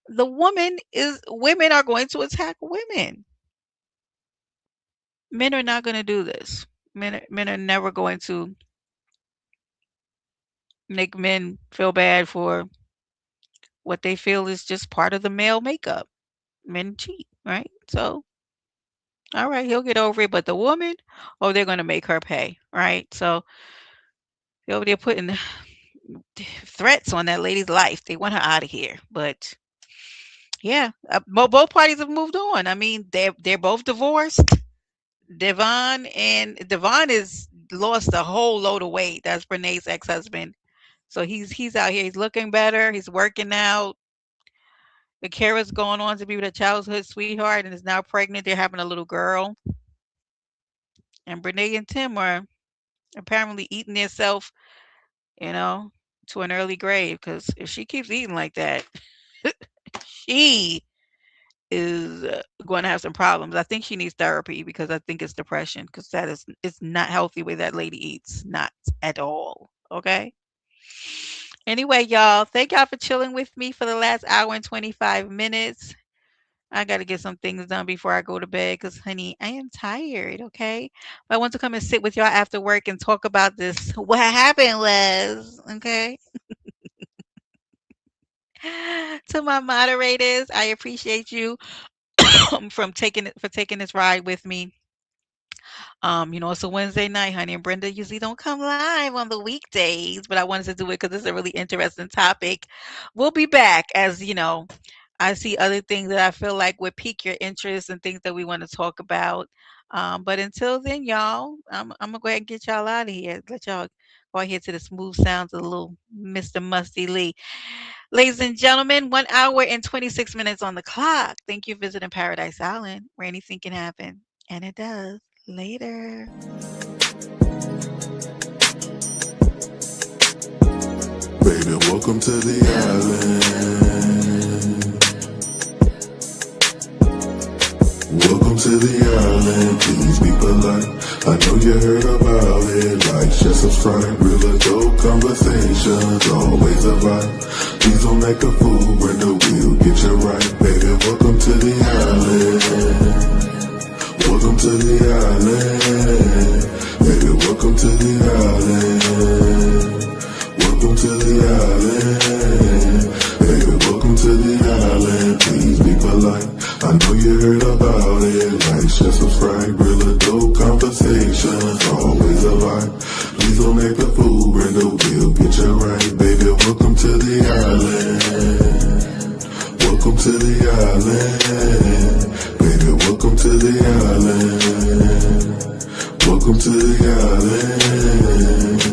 Women are going to attack women. Men are not going to do this. Men are never going to make men feel bad for what they feel is just part of the male makeup. Men cheat, right? So, all right, he'll get over it. But the woman, oh, they're going to make her pay, right? So, they're over there putting threats on that lady's life. They want her out of here. But yeah, both parties have moved on. I mean, they're both divorced. Devon is lost a whole load of weight. That's Brene's ex-husband. So he's out here. He's looking better. He's working out. Akira's going on to be with her childhood sweetheart and is now pregnant. They're having a little girl. And Brene and Tim are apparently eating themselves, you know, to an early grave. Because if she keeps eating like that, she is going to have some problems. I think she needs therapy because I think it's depression. Because it's not healthy the way that lady eats, not at all. Okay. Anyway, y'all, thank y'all for chilling with me for the last hour and 25 minutes. I got to get some things done before I go to bed because, honey, I am tired, okay? But I want to come and sit with y'all after work and talk about this. What happened was, okay? To my moderators, I appreciate you for taking this ride with me. It's a Wednesday night, honey, and Brenda usually don't come live on the weekdays, but I wanted to do it because it's a really interesting topic. We'll be back as I see other things that I feel like would pique your interest and things that we want to talk about. But until then, y'all, I'm gonna go ahead and get y'all out of here. Let y'all go out here to the smooth sounds of the little Mr. Musty Lee. Ladies and gentlemen, 1 hour and 26 minutes on the clock. Thank you for visiting Paradise Island, where anything can happen. And it does. Later. Baby, welcome to the island. Welcome to the island, please be polite. I know you heard about it, like, share, subscribe. Real adult conversations, always a vibe. Please don't act a fool, Brenda will get you right. Baby, welcome to the island. Welcome to the island. Baby, welcome to the island. Welcome to the island. Baby, welcome to the island. Please be polite. I know you heard about it. Like, share, subscribe. Real adult conversations. Always a vibe. Please don't act a fool. Brenda will get you right. Baby, welcome to the island. Welcome to the island. Baby, welcome to the island. Welcome to the island.